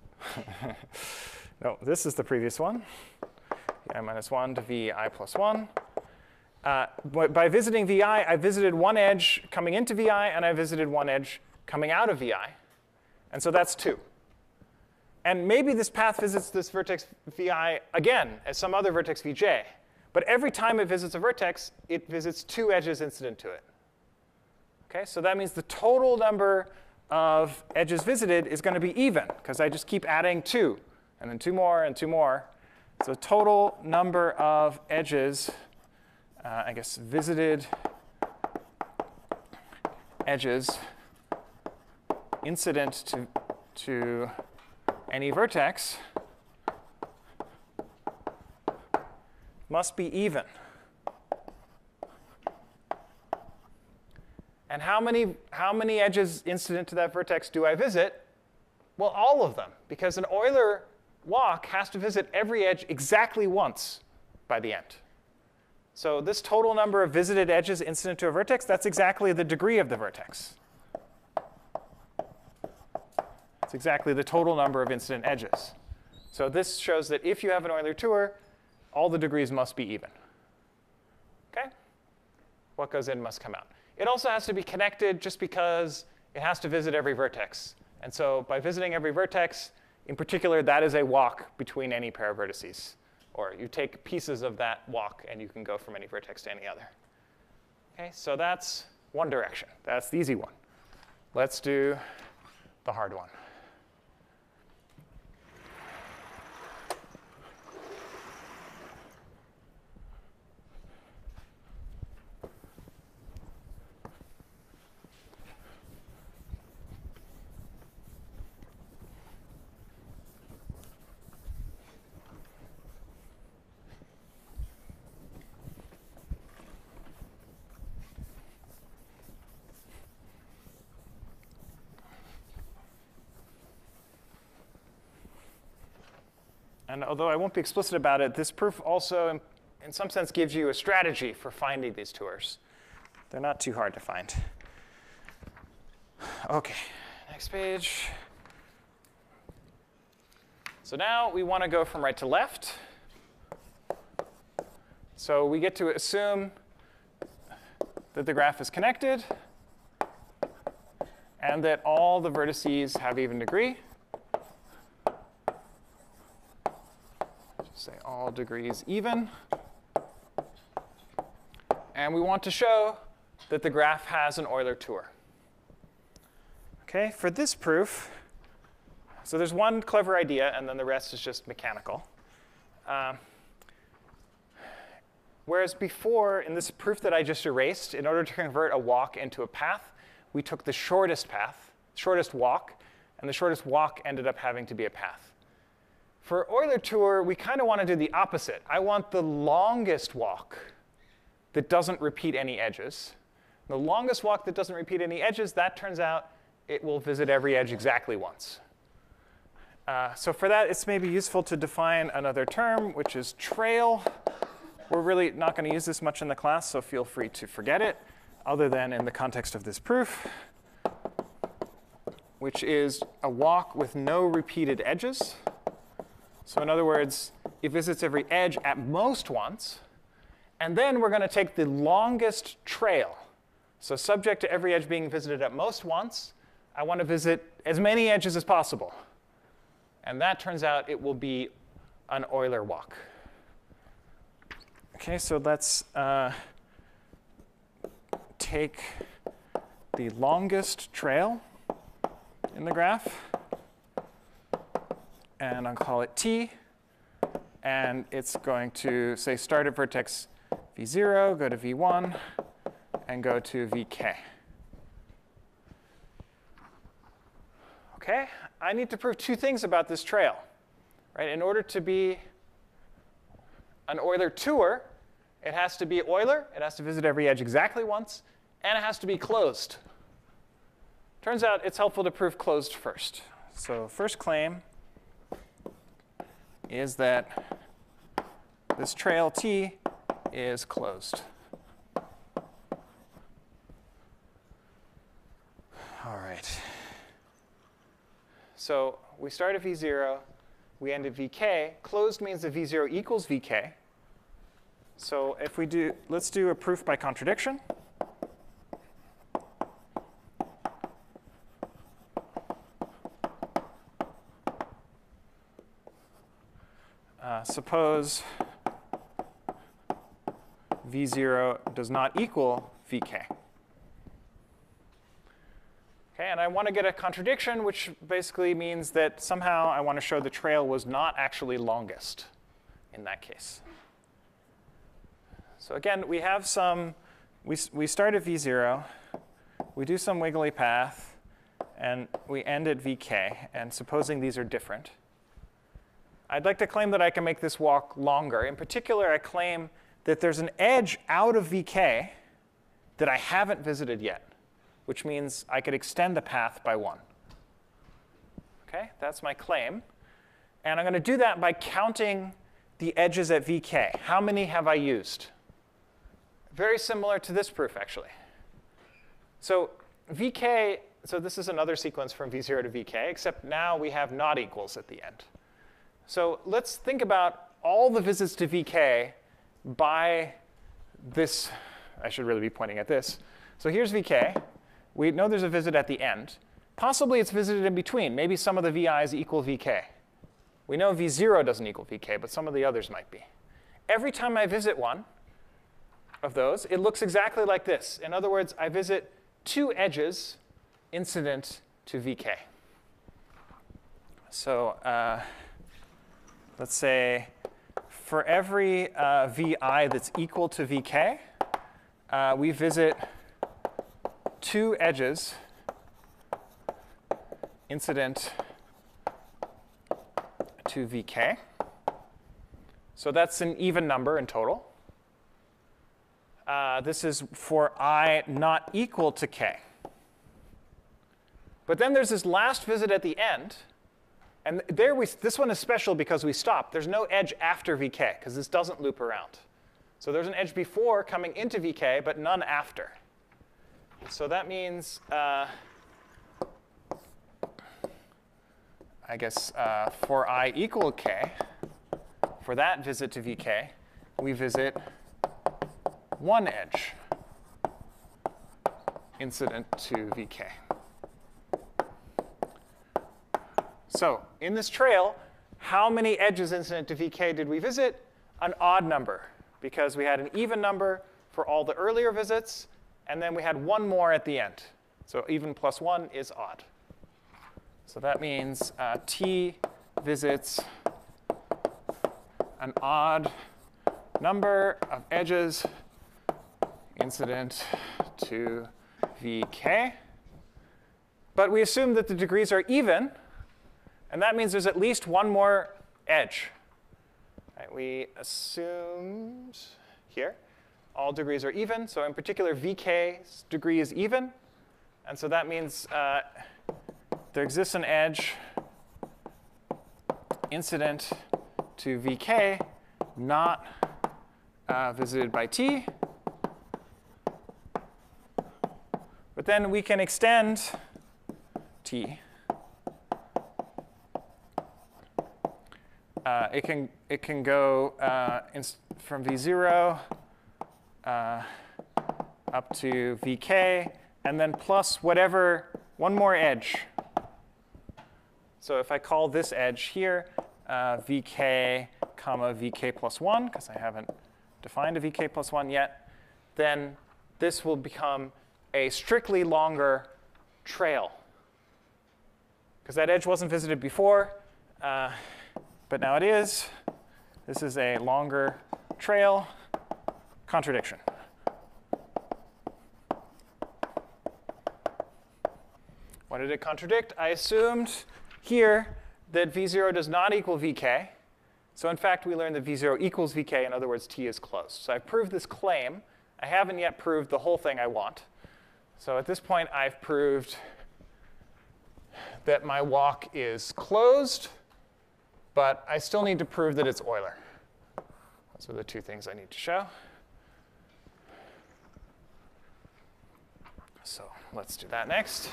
No, this is the previous one. Vi minus 1 to vi plus 1. By visiting vi, I visited one edge coming into vi, and I visited one edge coming out of vi. And so that's 2. And maybe this path visits this vertex vi again as some other vertex vj. But every time it visits a vertex, it visits 2 edges incident to it. Okay, so that means the total number of edges visited is going to be even, because I just keep adding 2, and then 2 more, and 2 more. So total number of edges, I guess visited edges incident to any vertex must be even. And how many edges incident to that vertex do I visit? Well, all of them, because an Euler walk has to visit every edge exactly once by the end. So this total number of visited edges incident to a vertex, that's exactly the degree of the vertex. It's exactly the total number of incident edges. So this shows that if you have an Euler tour, all the degrees must be even. Okay? What goes in must come out. It also has to be connected just because it has to visit every vertex. And so by visiting every vertex, in particular, that is a walk between any pair of vertices. Or you take pieces of that walk, and you can go from any vertex to any other. Okay, so that's one direction. That's the easy one. Let's do the hard one. And although I won't be explicit about it, this proof also, in some sense, gives you a strategy for finding these tours. They're not too hard to find. OK, next page. So now we want to go from right to left. So we get to assume that the graph is connected and that all the vertices have even degree. Say all degrees even. And we want to show that the graph has an Euler tour. Okay, for this proof, so there's one clever idea, and then the rest is just mechanical. Whereas before, in this proof that I just erased, in order to convert a walk into a path, we took the shortest path, shortest walk, and the shortest walk ended up having to be a path. For Euler tour, we kind of want to do the opposite. I want the longest walk that doesn't repeat any edges. The longest walk that doesn't repeat any edges, that turns out it will visit every edge exactly once. So for that, it's maybe useful to define another term, which is trail. We're really not going to use this much in the class, so feel free to forget it, other than in the context of this proof. which is a walk with no repeated edges. So in other words, it visits every edge at most once. And then we're going to take the longest trail. So subject to every edge being visited at most once, I want to visit as many edges as possible. And that turns out it will be an Euler walk. OK, so let's take the longest trail in the graph. And I'll call it T. And it's going to say start at vertex v0, go to v1, and go to vk. OK, I need to prove two things about this trail. Right? In order to be an Euler tour, it has to be Euler, it has to visit every edge exactly once, and it has to be closed. Turns out it's helpful to prove closed first. So first claim is that this trail T is closed. All right. So we start at v0, we end at vk. Closed means that v0 equals vk. So if we do, let's do a proof by contradiction. Suppose v0 does not equal vk. Okay, and I want to get a contradiction, which basically means that somehow I want to show the trail was not actually longest in that case. So again, we have some, we start at v0, we do some wiggly path, and we end at vk. And supposing these are different, I'd like to claim that I can make this walk longer. In particular, I claim that there's an edge out of vk that I haven't visited yet, which means I could extend the path by 1. OK, that's my claim. And I'm going to do that by counting the edges at vk. How many have I used? Very similar to this proof, actually. So vk, so this is another sequence from v0 to vk, except now we have not equals at the end. So let's think about all the visits to vk by this. I should really be pointing at this. So here's vk. We know there's a visit at the end. Possibly it's visited in between. Maybe some of the vi's equal vk. We know v0 doesn't equal vk, but some of the others might be. Every time I visit one of those, it looks exactly like this. In other words, I visit 2 edges incident to vk. So let's say for every vi that's equal to vk, we visit 2 edges incident to vk. So that's an even number in total. This is for I not equal to k. But then there's this last visit at the end. And there this one is special because we stopped. There's no edge after vk, because this doesn't loop around. So there's an edge before coming into vk, but none after. So that means, I guess, for I equal k, for that visit to vk, we visit 1 edge incident to vk. So in this trail, how many edges incident to vk did we visit? An odd number, because we had an even number for all the earlier visits, and then we had 1 more at the end. So even plus 1 is odd. So that means t visits an odd number of edges incident to vk. But we assume that the degrees are even. And that means there's at least 1 more edge. Right, we assumed here all degrees are even. So in particular, vk's degree is even. And so that means there exists an edge incident to vk not visited by t. But then we can extend t it can go from v0 up to vk, and then plus whatever, one more edge. So if I call this edge here vk comma vk plus 1, because I haven't defined a vk plus 1 yet, then this will become a strictly longer trail. Because that edge wasn't visited before, but now it is. This is a longer trail contradiction. What did it contradict? I assumed here that v0 does not equal vk. So in fact, we learned that v0 equals vk. In other words, t is closed. So I've proved this claim. I haven't yet proved the whole thing I want. So at this point, I've proved that my walk is closed, but I still need to prove that it's Euler. Those are the two things I need to show. So let's do that next.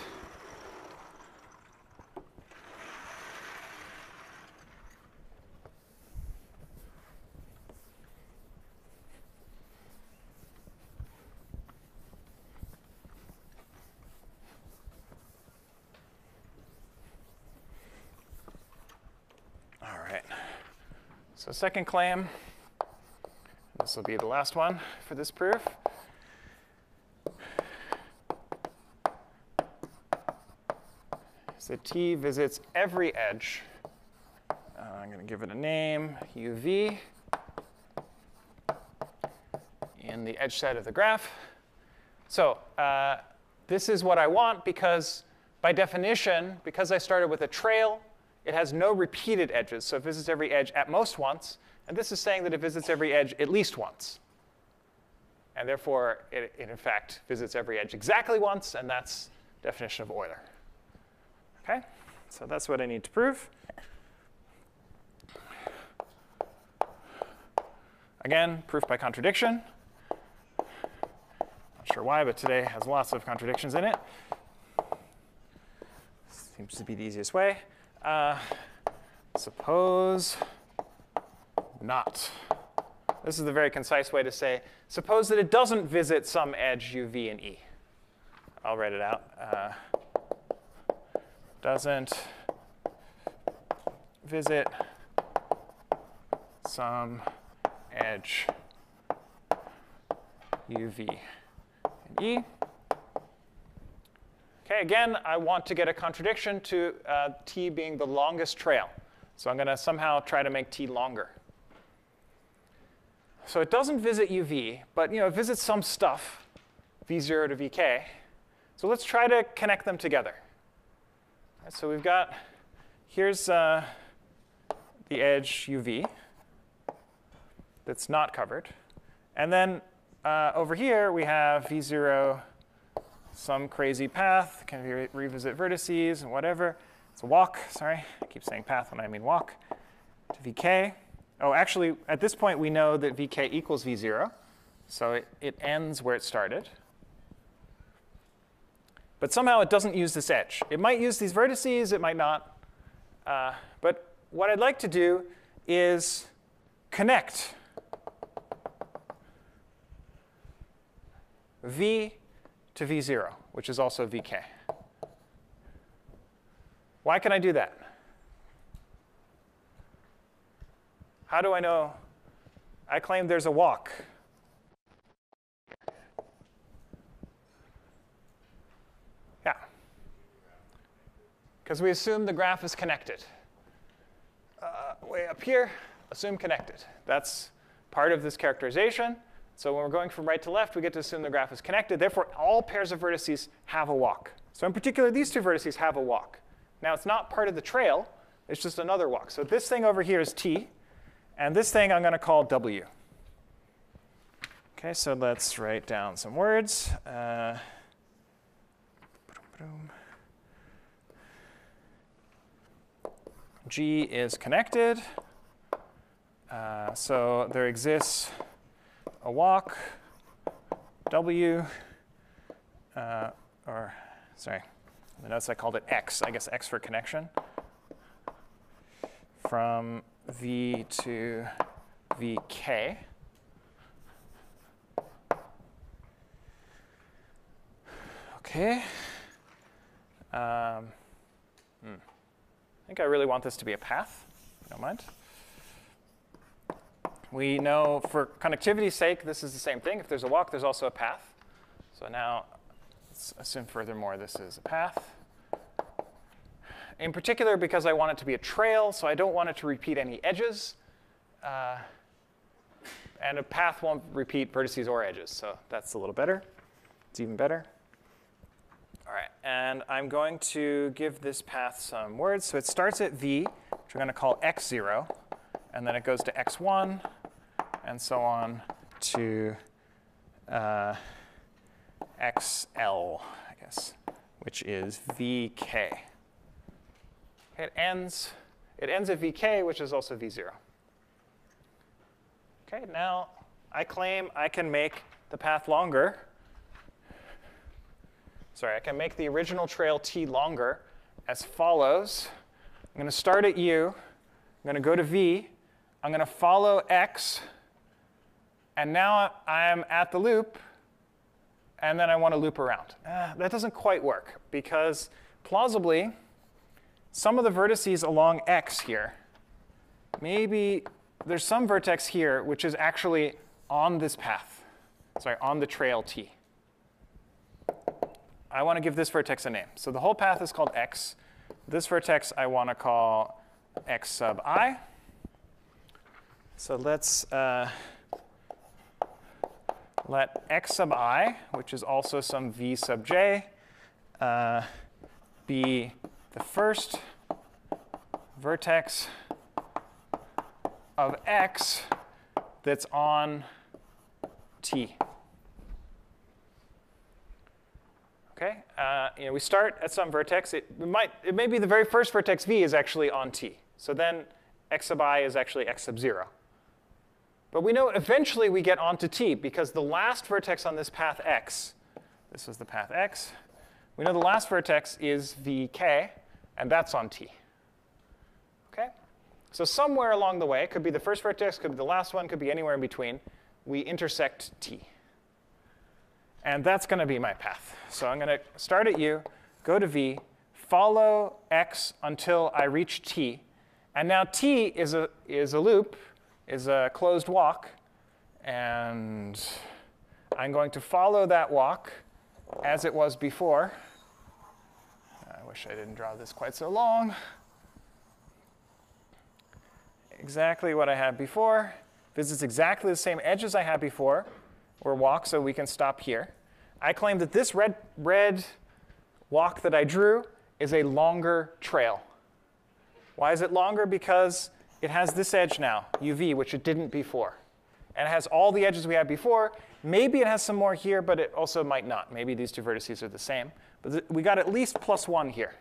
So second claim, this will be the last one for this proof. So t visits every edge. I'm going to give it a name, uv, in the edge set of the graph. So this is what I want because by definition, because I started with a trail, it has no repeated edges, so it visits every edge at most once. And this is saying that it visits every edge at least once. And therefore, it in fact visits every edge exactly once, and that's the definition of Euler. OK? So that's what I need to prove. Again, proof by contradiction. Not sure why, but today has lots of contradictions in it. Seems to be the easiest way. Suppose not. This is the very concise way to say, suppose that it doesn't visit some edge u, v, and e. I'll write it out. Doesn't visit some edge u, v, and e. OK, again, I want to get a contradiction to t being the longest trail. So I'm going to somehow try to make t longer. So it doesn't visit uv, but it visits some stuff, v0 to vk. So let's try to connect them together. Right, so we've got, here's the edge uv that's not covered. And then over here, we have v0, some crazy path, can revisit vertices and whatever. It's a walk, sorry. I keep saying path when I mean walk, to vk. Oh, actually, at this point, we know that vk equals v0. So it ends where it started. But somehow it doesn't use this edge. It might use these vertices, it might not. But what I'd like to do is connect v to v0, which is also vk. Why can I do that? How do I know? I claim there's a walk. Yeah. Because we assume the graph is connected. Way up here, assume connected. That's part of this characterization. So when we're going from right to left, we get to assume the graph is connected. Therefore, all pairs of vertices have a walk. So in particular, these two vertices have a walk. Now, it's not part of the trail. It's just another walk. So this thing over here is t. And this thing I'm going to call w. OK, so let's write down some words. G is connected. So there exists a walk, w, or sorry, in the notes I called it x. I guess x for connection. From v to vk. Okay. I think I really want this to be a path, if you don't mind. We know for connectivity's sake, this is the same thing. If there's a walk, there's also a path. So now let's assume furthermore this is a path. In particular, because I want it to be a trail, so I don't want it to repeat any edges. And a path won't repeat vertices or edges, so that's a little better. It's even better. All right, and I'm going to give this path some words. So it starts at v, which we're going to call x0, and then it goes to x1, and so on to xl, I guess, which is vk. Okay, it ends at vk, which is also v0. Okay, now I claim I can make the path longer. Sorry, I can make the original trail t longer as follows. I'm going to start at u. I'm going to go to v. I'm going to follow x. And now I'm at the loop. And then I want to loop around. That doesn't quite work, because plausibly, some of the vertices along x here, maybe there's some vertex here which is actually on this path. Sorry, on the trail t. I want to give this vertex a name. So the whole path is called x. This vertex I want to call x sub I. So let's let x sub I, which is also some v sub j, be the first vertex of x that's on t. Okay, we start at some vertex. It may be the very first vertex v is actually on t. So then x sub I is actually x sub 0. But we know eventually we get onto t, because the last vertex on this path x, this was the path x, we know the last vertex is vk, and that's on t. Okay? So somewhere along the way, could be the first vertex, could be the last one, could be anywhere in between, we intersect t. And that's going to be my path. So I'm going to start at u, go to v, follow x until I reach t. And now t is a loop, is a closed walk. And I'm going to follow that walk as it was before. I wish I didn't draw this quite so long. Exactly what I had before. Visits exactly the same edges I had before, or walk, so we can stop here. I claim that this red walk that I drew is a longer trail. Why is it longer? Because it has this edge now, uv, which it didn't before. And it has all the edges we had before. Maybe it has some more here, but it also might not. Maybe these two vertices are the same. But we got at least +1 here.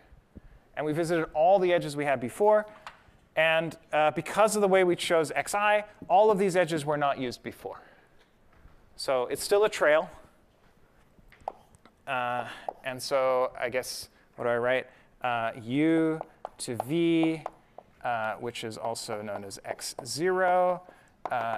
And we visited all the edges we had before. And because of the way we chose xi, all of these edges were not used before. So it's still a trail. And so I guess, what do I write? U to v, which is also known as x0.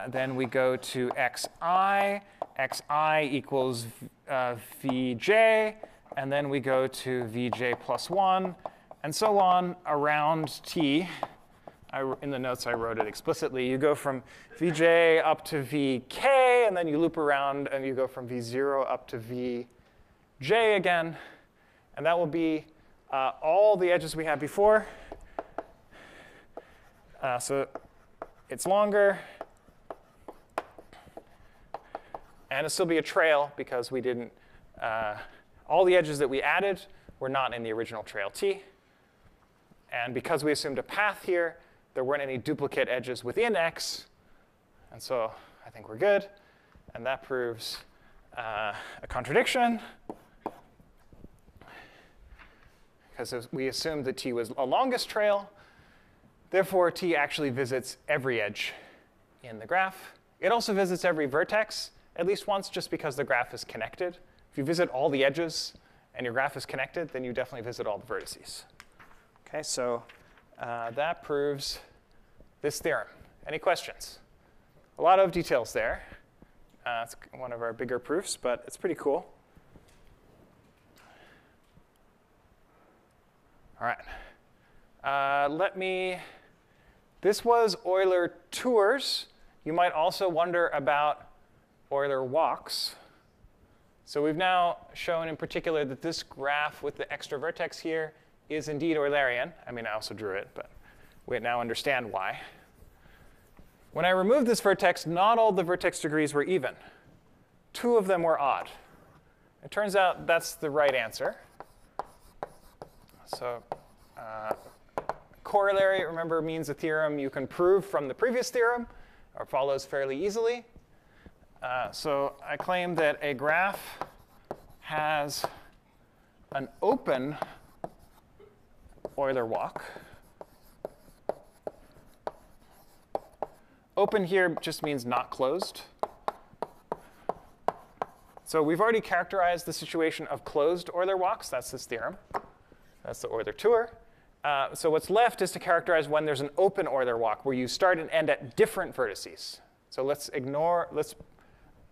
Then we go to xi. Xi equals vj. And then we go to vj plus 1, and so on around t. In the notes, I wrote it explicitly. You go from vj up to vk, and then you loop around, and you go from v0 up to vj again. And that will be all the edges we had before. So it's longer. And it'll still be a trail, because we didn't, all the edges that we added were not in the original trail t. And because we assumed a path here, there weren't any duplicate edges within x. And so I think we're good. And that proves a contradiction, because we assumed that t was a longest trail. Therefore, t actually visits every edge in the graph. It also visits every vertex at least once, just because the graph is connected. If you visit all the edges and your graph is connected, then you definitely visit all the vertices. Okay, so that proves this theorem. Any questions? A lot of details there. It's one of our bigger proofs, but it's pretty cool. All right. This was Euler tours. You might also wonder about Euler walks. So we've now shown in particular that this graph with the extra vertex here is indeed Eulerian. I mean, I also drew it, but we now understand why. When I removed this vertex, not all the vertex degrees were even. 2 of them were odd. It turns out that's the right answer. So corollary, remember, means a theorem you can prove from the previous theorem or follows fairly easily. So I claim that a graph has an open Euler walk. Open here just means not closed. So we've already characterized the situation of closed Euler walks. That's this theorem. That's the Euler tour. So what's left is to characterize when there's an open Euler walk, where you start and end at different vertices. So let's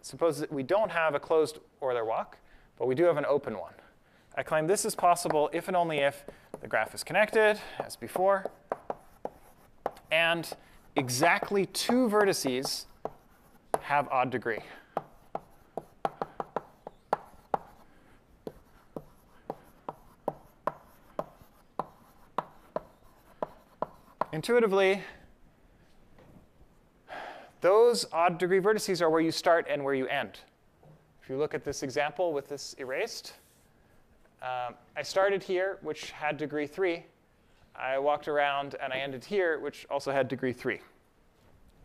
suppose that we don't have a closed Euler walk, but we do have an open one. I claim this is possible if and only if the graph is connected, as before, and exactly 2 vertices have odd degree. Intuitively, those odd degree vertices are where you start and where you end. If you look at this example with this erased, I started here, which had degree 3. I walked around and I ended here, which also had degree 3.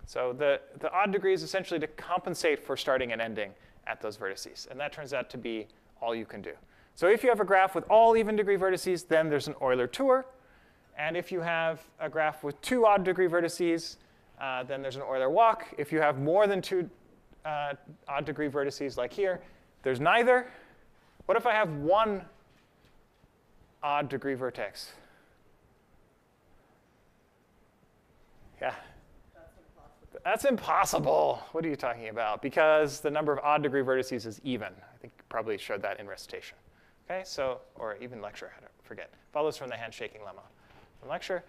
So the odd degree is essentially to compensate for starting and ending at those vertices. And that turns out to be all you can do. So if you have a graph with all even degree vertices, then there's an Euler tour. And if you have a graph with 2 odd degree vertices, then there's an Euler walk. If you have more than 2 odd degree vertices like here, there's neither. What if I have 1 odd degree vertex? Yeah. That's impossible. What are you talking about? Because the number of odd degree vertices is even. I think you probably showed that in recitation. Okay, so, or even lecture, I don't forget. Follows from the handshaking lemma from lecture.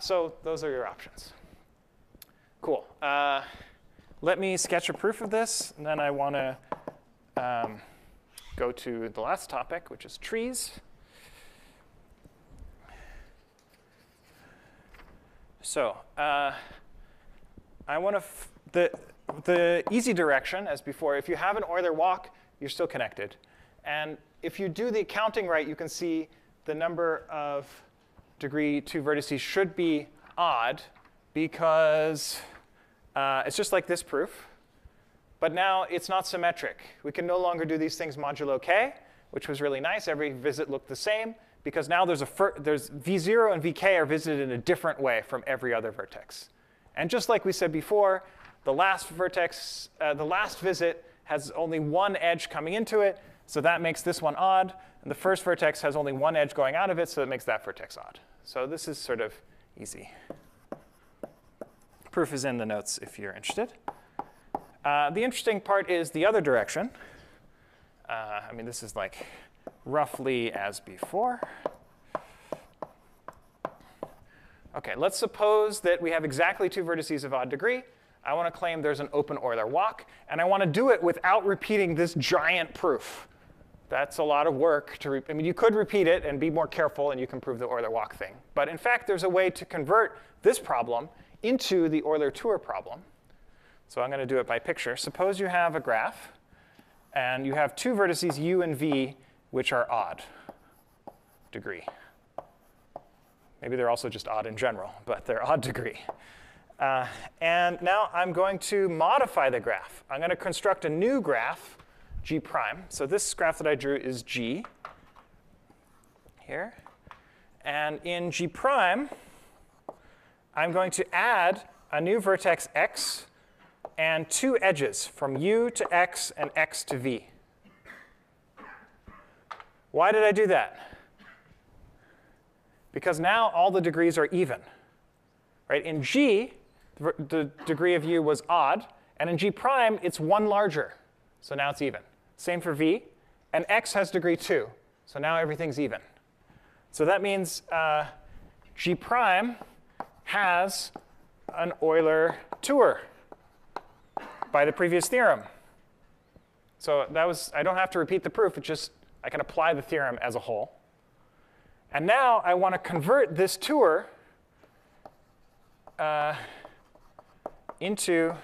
So those are your options. Cool. Let me sketch a proof of this, and then I want to go to the last topic, which is trees. So I want to the easy direction, as before, if you have an Euler walk, you're still connected. And if you do the accounting right, you can see the number of degree 2 vertices should be odd, because it's just like this proof. But now it's not symmetric. We can no longer do these things modulo k, which was really nice. Every visit looked the same, because now there's v0 and vk are visited in a different way from every other vertex. And just like we said before, the last visit has only 1 edge coming into it, so that makes this one odd. And the first vertex has only 1 edge going out of it, so it makes that vertex odd. So this is sort of easy. Proof is in the notes if you're interested. The interesting part is the other direction. I mean, this is like roughly as before. OK, let's suppose that we have exactly 2 vertices of odd degree. I want to claim there's an open Euler walk. And I want to do it without repeating this giant proof. That's a lot of work. I mean, you could repeat it and be more careful, and you can prove the Euler walk thing. But in fact, there's a way to convert this problem into the Euler tour problem. So I'm going to do it by picture. Suppose you have a graph, and you have 2 vertices u and v, which are odd degree. Maybe they're also just odd in general, but they're odd degree. And now I'm going to modify the graph. I'm going to construct a new graph, G prime. So this graph that I drew is G here. And in G prime, I'm going to add a new vertex x and 2 edges from u to x and x to v. Why did I do that? Because now all the degrees are even. Right? In G, the degree of U was odd, and in G prime, it's 1 larger. So now it's even. Same for V. And X has degree 2. So now everything's even. So that means G prime has an Euler tour by the previous theorem. So that was, I don't have to repeat the proof. It's just I can apply the theorem as a whole. And now I want to convert this tour into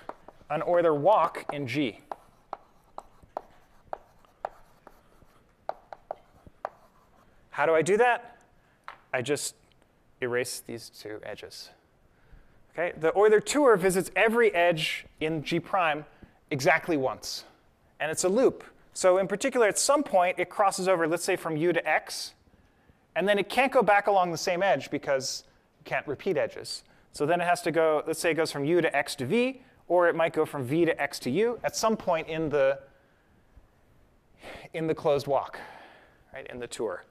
an Euler walk in G. How do I do that? I just erase these two edges. Okay? The Euler tour visits every edge in G prime exactly once. And it's a loop. So in particular, at some point, it crosses over, let's say, from U to X. And then it can't go back along the same edge because you can't repeat edges. So then it has to go, let's say it goes from U to X to V, or it might go from V to X to U at some point in the closed walk, right, in the tour.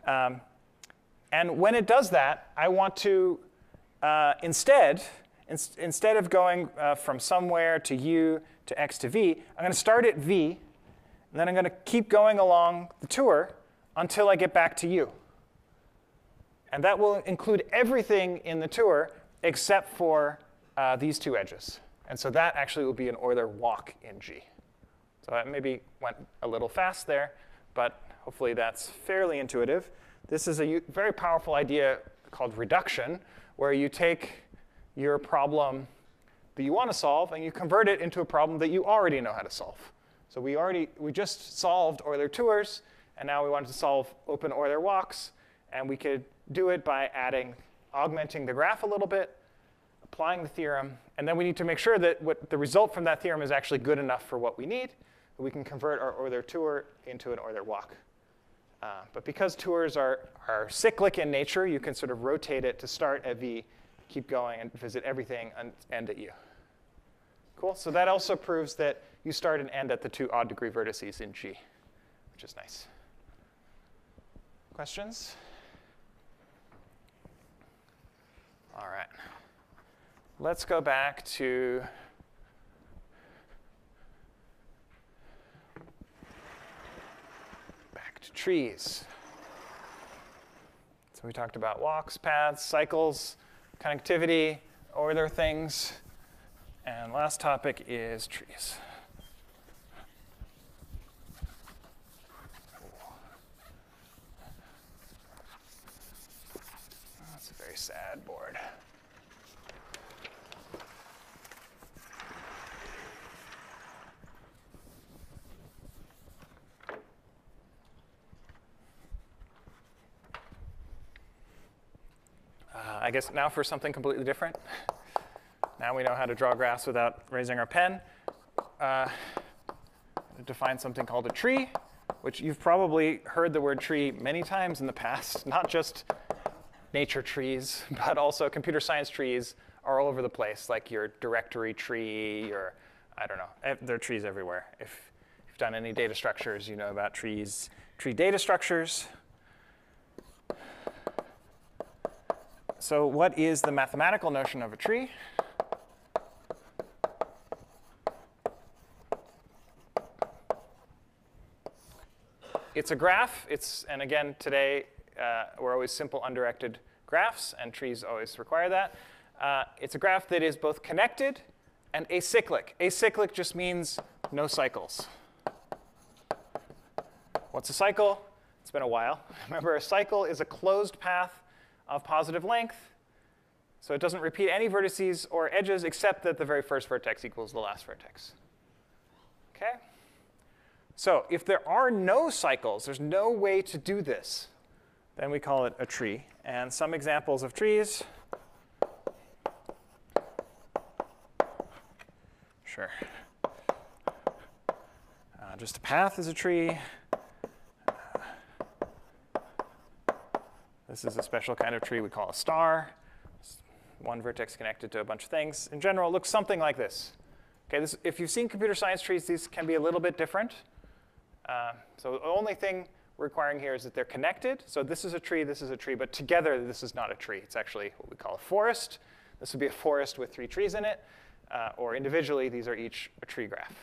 And when it does that, I want to, instead of going from somewhere to U to X to V, I'm going to start at V, and then I'm going to keep going along the tour until I get back to U. And that will include everything in the tour except for these two edges. And so that actually will be an Euler walk in G. So I maybe went a little fast there, but hopefully that's fairly intuitive. This is a very powerful idea called reduction, where you take your problem that you want to solve and you convert it into a problem that you already know how to solve. So we just solved Euler tours, and now we wanted to solve open Euler walks, and we could do it by augmenting the graph a little bit, applying the theorem, and then we need to make sure that the result from that theorem is actually good enough for what we need, that we can convert our Euler tour into an Euler walk. But because tours are cyclic in nature, you can sort of rotate it to start at V, keep going, and visit everything and end at U. Cool? So that also proves that you start and end at the two odd degree vertices in G, which is nice. Questions? All right. Let's go back to trees. So we talked about walks, paths, cycles, connectivity, Euler things. And last topic is trees. That's a very sad board. I guess now for something completely different. Now we know how to draw graphs without raising our pen. Define something called a tree, which you've probably heard the word tree many times in the past, not just nature trees, but also computer science trees are all over the place, like your directory tree, or I don't know. There are trees everywhere. If you've done any data structures, you know about trees, tree data structures. So what is the mathematical notion of a tree? It's a graph. And again, today, we're always simple undirected graphs, and trees always require that. It's a graph that is both connected and acyclic. Acyclic just means no cycles. What's a cycle? It's been a while. Remember, a cycle is a closed path of positive length. So it doesn't repeat any vertices or edges except that the very first vertex equals the last vertex. Okay? So if there are no cycles, there's no way to do this, then we call it a tree. And some examples of trees. Sure. Just a path is a tree. This is a special kind of tree we call a star. It's one vertex connected to a bunch of things. In general, it looks something like this. Okay, if you've seen computer science trees, these can be a little bit different. So the only thing we're requiring here is that they're connected. So this is a tree, but together this is not a tree. It's actually what we call a forest. This would be a forest with 3 trees in it, or individually, these are each a tree graph.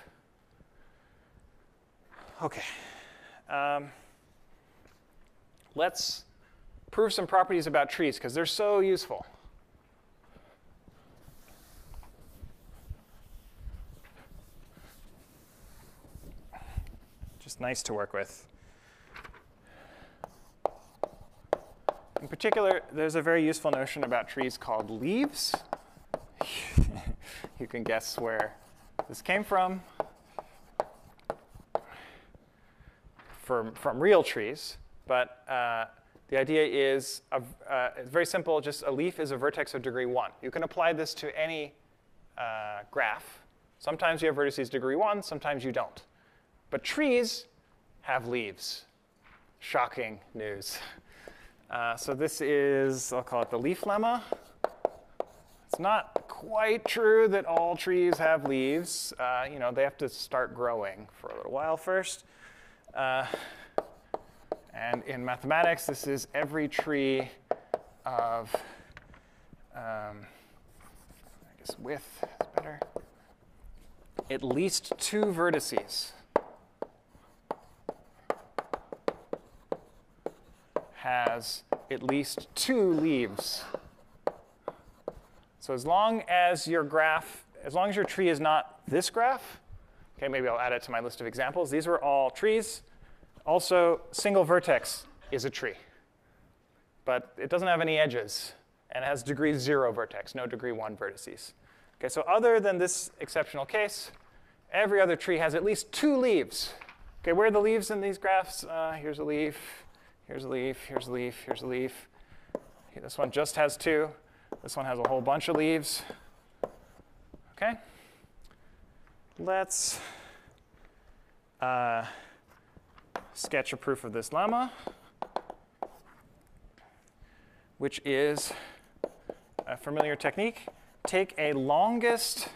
Okay. Let's prove some properties about trees, because they're so useful. Just nice to work with. In particular, there's a very useful notion about trees called leaves. You can guess where this came from real trees. But the idea is it's very simple. Just a leaf is a vertex of degree 1. You can apply this to any graph. Sometimes you have vertices degree 1, sometimes you don't. But trees have leaves. Shocking news. So this is, I'll call it the leaf lemma. It's not quite true that all trees have leaves. They have to start growing for a little while first. And in mathematics, this is every tree of, I guess width is better, at least 2 vertices has at least 2 leaves. So as long as your tree is not this graph, okay, maybe I'll add it to my list of examples. These were all trees. Also, single vertex is a tree, but it doesn't have any edges, and it has degree 0 vertex, no degree 1 vertices. Okay, so other than this exceptional case, every other tree has at least 2 leaves. Okay, where are the leaves in these graphs? Here's a leaf, here's a leaf, here's a leaf, here's a leaf. Okay, this one just has 2. This one has a whole bunch of leaves. Okay, let's sketch a proof of this lemma, which is a familiar technique. Take a longest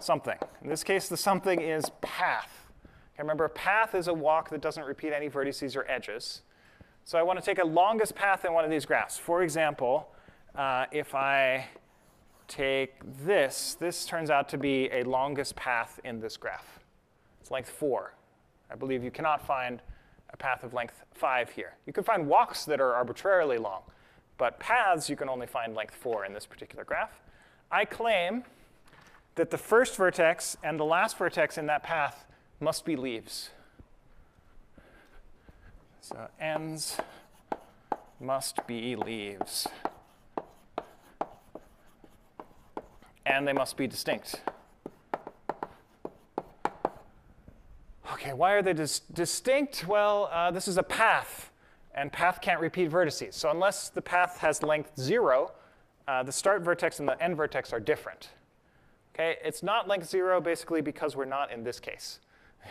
something. In this case, the something is path. Okay, remember, a path is a walk that doesn't repeat any vertices or edges. So I want to take a longest path in one of these graphs. For example, if I take this turns out to be a longest path in this graph. It's length 4. I believe you cannot find a path of length 5 here. You can find walks that are arbitrarily long, but paths you can only find length 4 in this particular graph. I claim that the first vertex and the last vertex in that path must be leaves. So ends must be leaves. And they must be distinct. Okay, why are they distinct? Well, this is a path, and path can't repeat vertices. So unless the path has length 0, the start vertex and the end vertex are different. Okay, it's not length 0 basically because we're not in this case.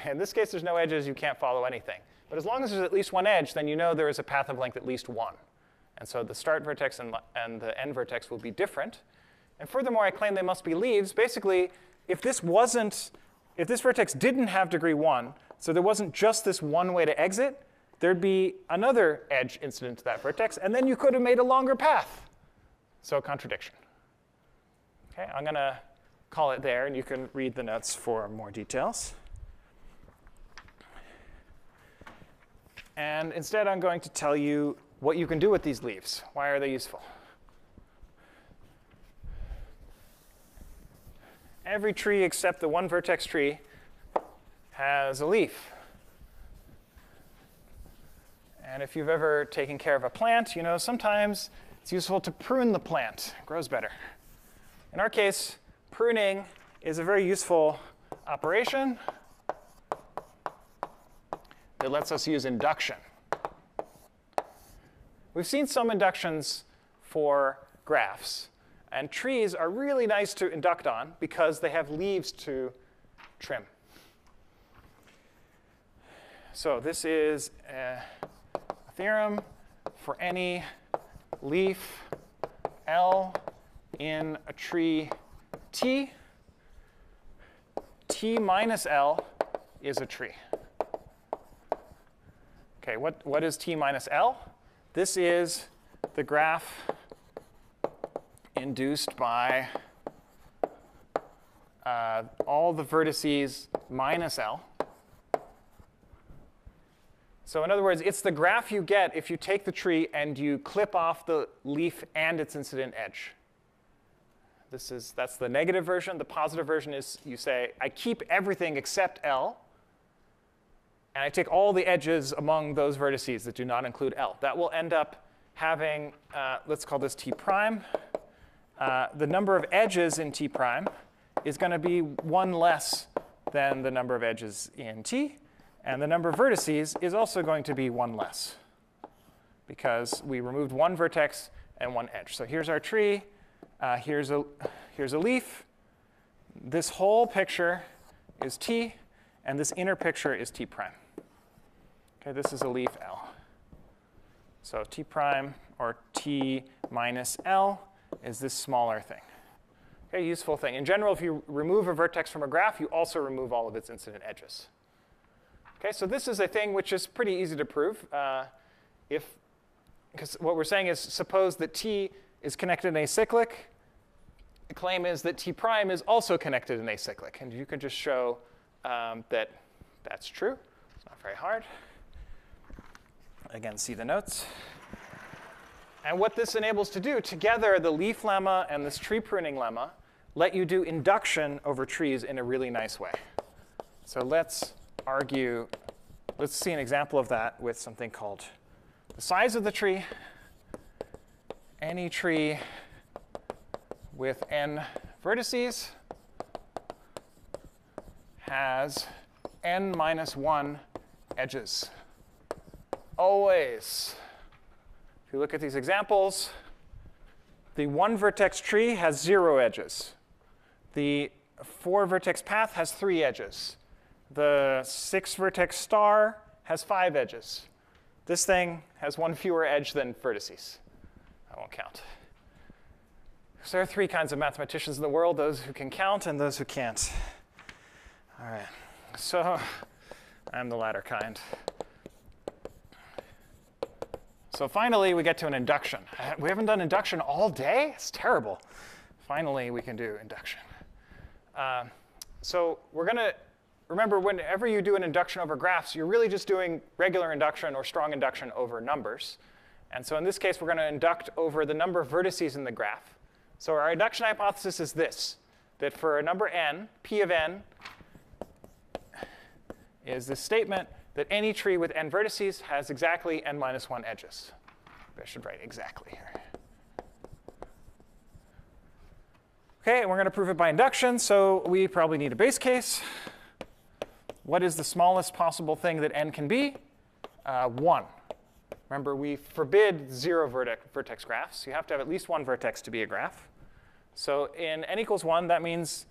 In this case, there's no edges. You can't follow anything. But as long as there's at least 1 edge, then you know there is a path of length at least 1. And so the start vertex and the end vertex will be different. And furthermore, I claim they must be leaves. Basically, if this vertex didn't have degree 1, so there wasn't just this one way to exit, there'd be another edge incident to that vertex, and then you could have made a longer path. So contradiction. Okay, I'm going to call it there, and you can read the notes for more details. And instead, I'm going to tell you what you can do with these leaves. Why are they useful? Every tree except the one vertex tree has a leaf. And if you've ever taken care of a plant, you know sometimes it's useful to prune the plant. It grows better. In our case, pruning is a very useful operation that lets us use induction. We've seen some inductions for graphs. And trees are really nice to induct on because they have leaves to trim. So this is a theorem for any leaf L in a tree T. T minus L is a tree. Okay, what is T minus L? This is the graph induced by all the vertices minus L. So in other words, it's the graph you get if you take the tree and you clip off the leaf and its incident edge. That's the negative version. The positive version is you say, I keep everything except L, and I take all the edges among those vertices that do not include L. That will end up having, let's call this T prime. The number of edges in T prime is going to be one less than the number of edges in T. And the number of vertices is also going to be one less, because we removed one vertex and one edge. So here's our tree. Here's a leaf. This whole picture is T, and this inner picture is T prime. Okay, this is a leaf L. So T prime, or T minus L, is this smaller thing. Okay, useful thing. In general, if you remove a vertex from a graph, you also remove all of its incident edges. Okay, so this is a thing which is pretty easy to prove. Because what we're saying is, suppose that T is connected in acyclic. The claim is that T prime is also connected in acyclic. And you can just show that that's true. It's not very hard. Again, see the notes. And what this enables to do, together, the leaf lemma and this tree pruning lemma let you do induction over trees in a really nice way. So let's see an example of that with something called the size of the tree. Any tree with n vertices has n minus 1 edges. Always. If you look at these examples, the 1 vertex tree has 0 edges. The 4 vertex path has 3 edges. The 6 vertex star has 5 edges. This thing has 1 fewer edge than vertices. That won't count. So there are 3 kinds of mathematicians in the world, those who can count and those who can't. All right, so I'm the latter kind. So finally, we get to an induction. We haven't done induction all day? It's terrible. Finally, we can do induction. So we're going to remember, whenever you do an induction over graphs, you're really just doing regular induction or strong induction over numbers. And so in this case, we're going to induct over the number of vertices in the graph. So our induction hypothesis is this, that for a number n, P of n is this statement that any tree with n vertices has exactly n minus 1 edges. I should write exactly here. OK, and we're going to prove it by induction, so we probably need a base case. What is the smallest possible thing that n can be? 1. Remember, we forbid 0 vertex graphs. You have to have at least 1 vertex to be a graph. So in n equals 1, that means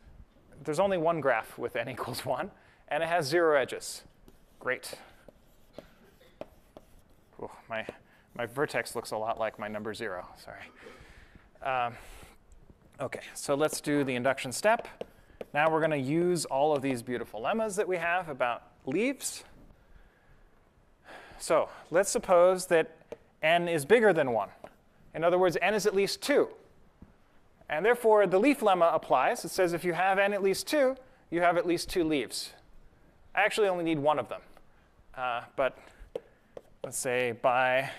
there's only one graph with n equals 1, and it has 0 edges. Great. Ooh, my vertex looks a lot like my number 0. Sorry. OK, so let's do the induction step. Now we're going to use all of these beautiful lemmas that we have about leaves. So let's suppose that n is bigger than 1. In other words, n is at least 2. And therefore, the leaf lemma applies. It says if you have n at least 2, you have at least 2 leaves. I actually only need 1 of them. But let's say by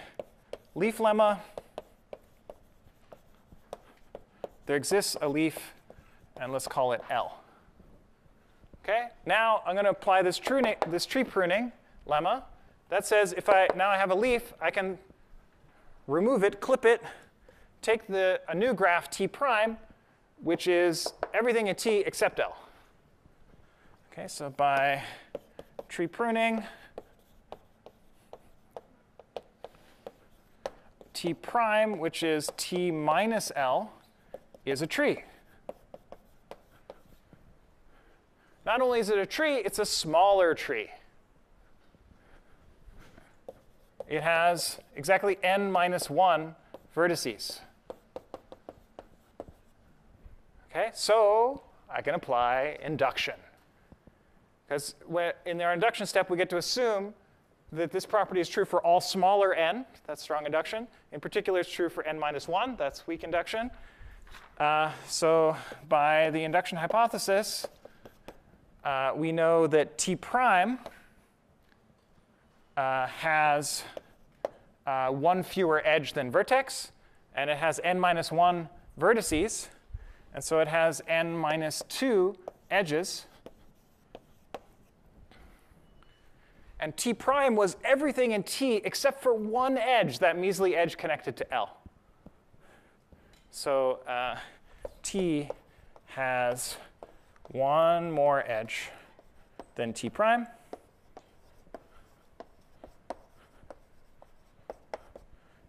leaf lemma, there exists a leaf, and let's call it L. Okay? Now I'm going to apply this tree pruning lemma. That says if now I have a leaf, I can remove it, clip it, take a new graph T prime, which is everything in T except L. Okay, so by tree pruning, T prime, which is T minus L, is a tree. Not only is it a tree, it's a smaller tree. It has exactly n minus 1 vertices. Okay, so I can apply induction. Because in our induction step, we get to assume that this property is true for all smaller n. That's strong induction. In particular, it's true for n minus 1. That's weak induction. So by the induction hypothesis, we know that T prime has one fewer edge than vertex, and it has n minus 1 vertices, and so it has n minus 2 edges. And T prime was everything in T except for one edge, that measly edge connected to L. So T has one more edge than T prime.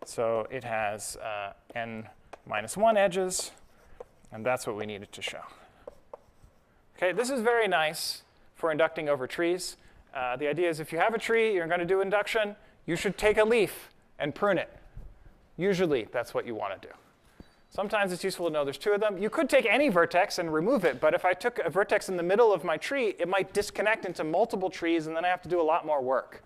So it has n minus 1 edges, and that's what we needed to show. Okay, this is very nice for inducting over trees. The idea is if you have a tree, you're going to do induction, you should take a leaf and prune it. Usually, that's what you want to do. Sometimes it's useful to know there's two of them. You could take any vertex and remove it, but if I took a vertex in the middle of my tree, it might disconnect into multiple trees, and then I have to do a lot more work.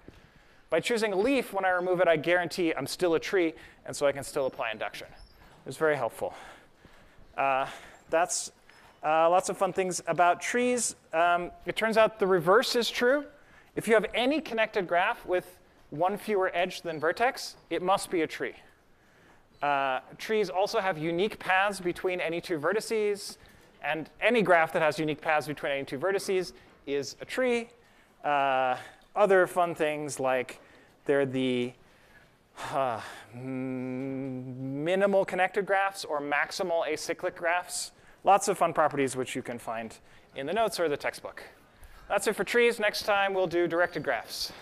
By choosing a leaf, when I remove it, I guarantee I'm still a tree, and so I can still apply induction. It's very helpful. That's lots of fun things about trees. It turns out the reverse is true. If you have any connected graph with one fewer edge than vertex, it must be a tree. Trees also have unique paths between any two vertices, and any graph that has unique paths between any two vertices is a tree. Other fun things like they're the minimal connected graphs or maximal acyclic graphs. Lots of fun properties which you can find in the notes or the textbook. That's it for trees. Next time we'll do directed graphs.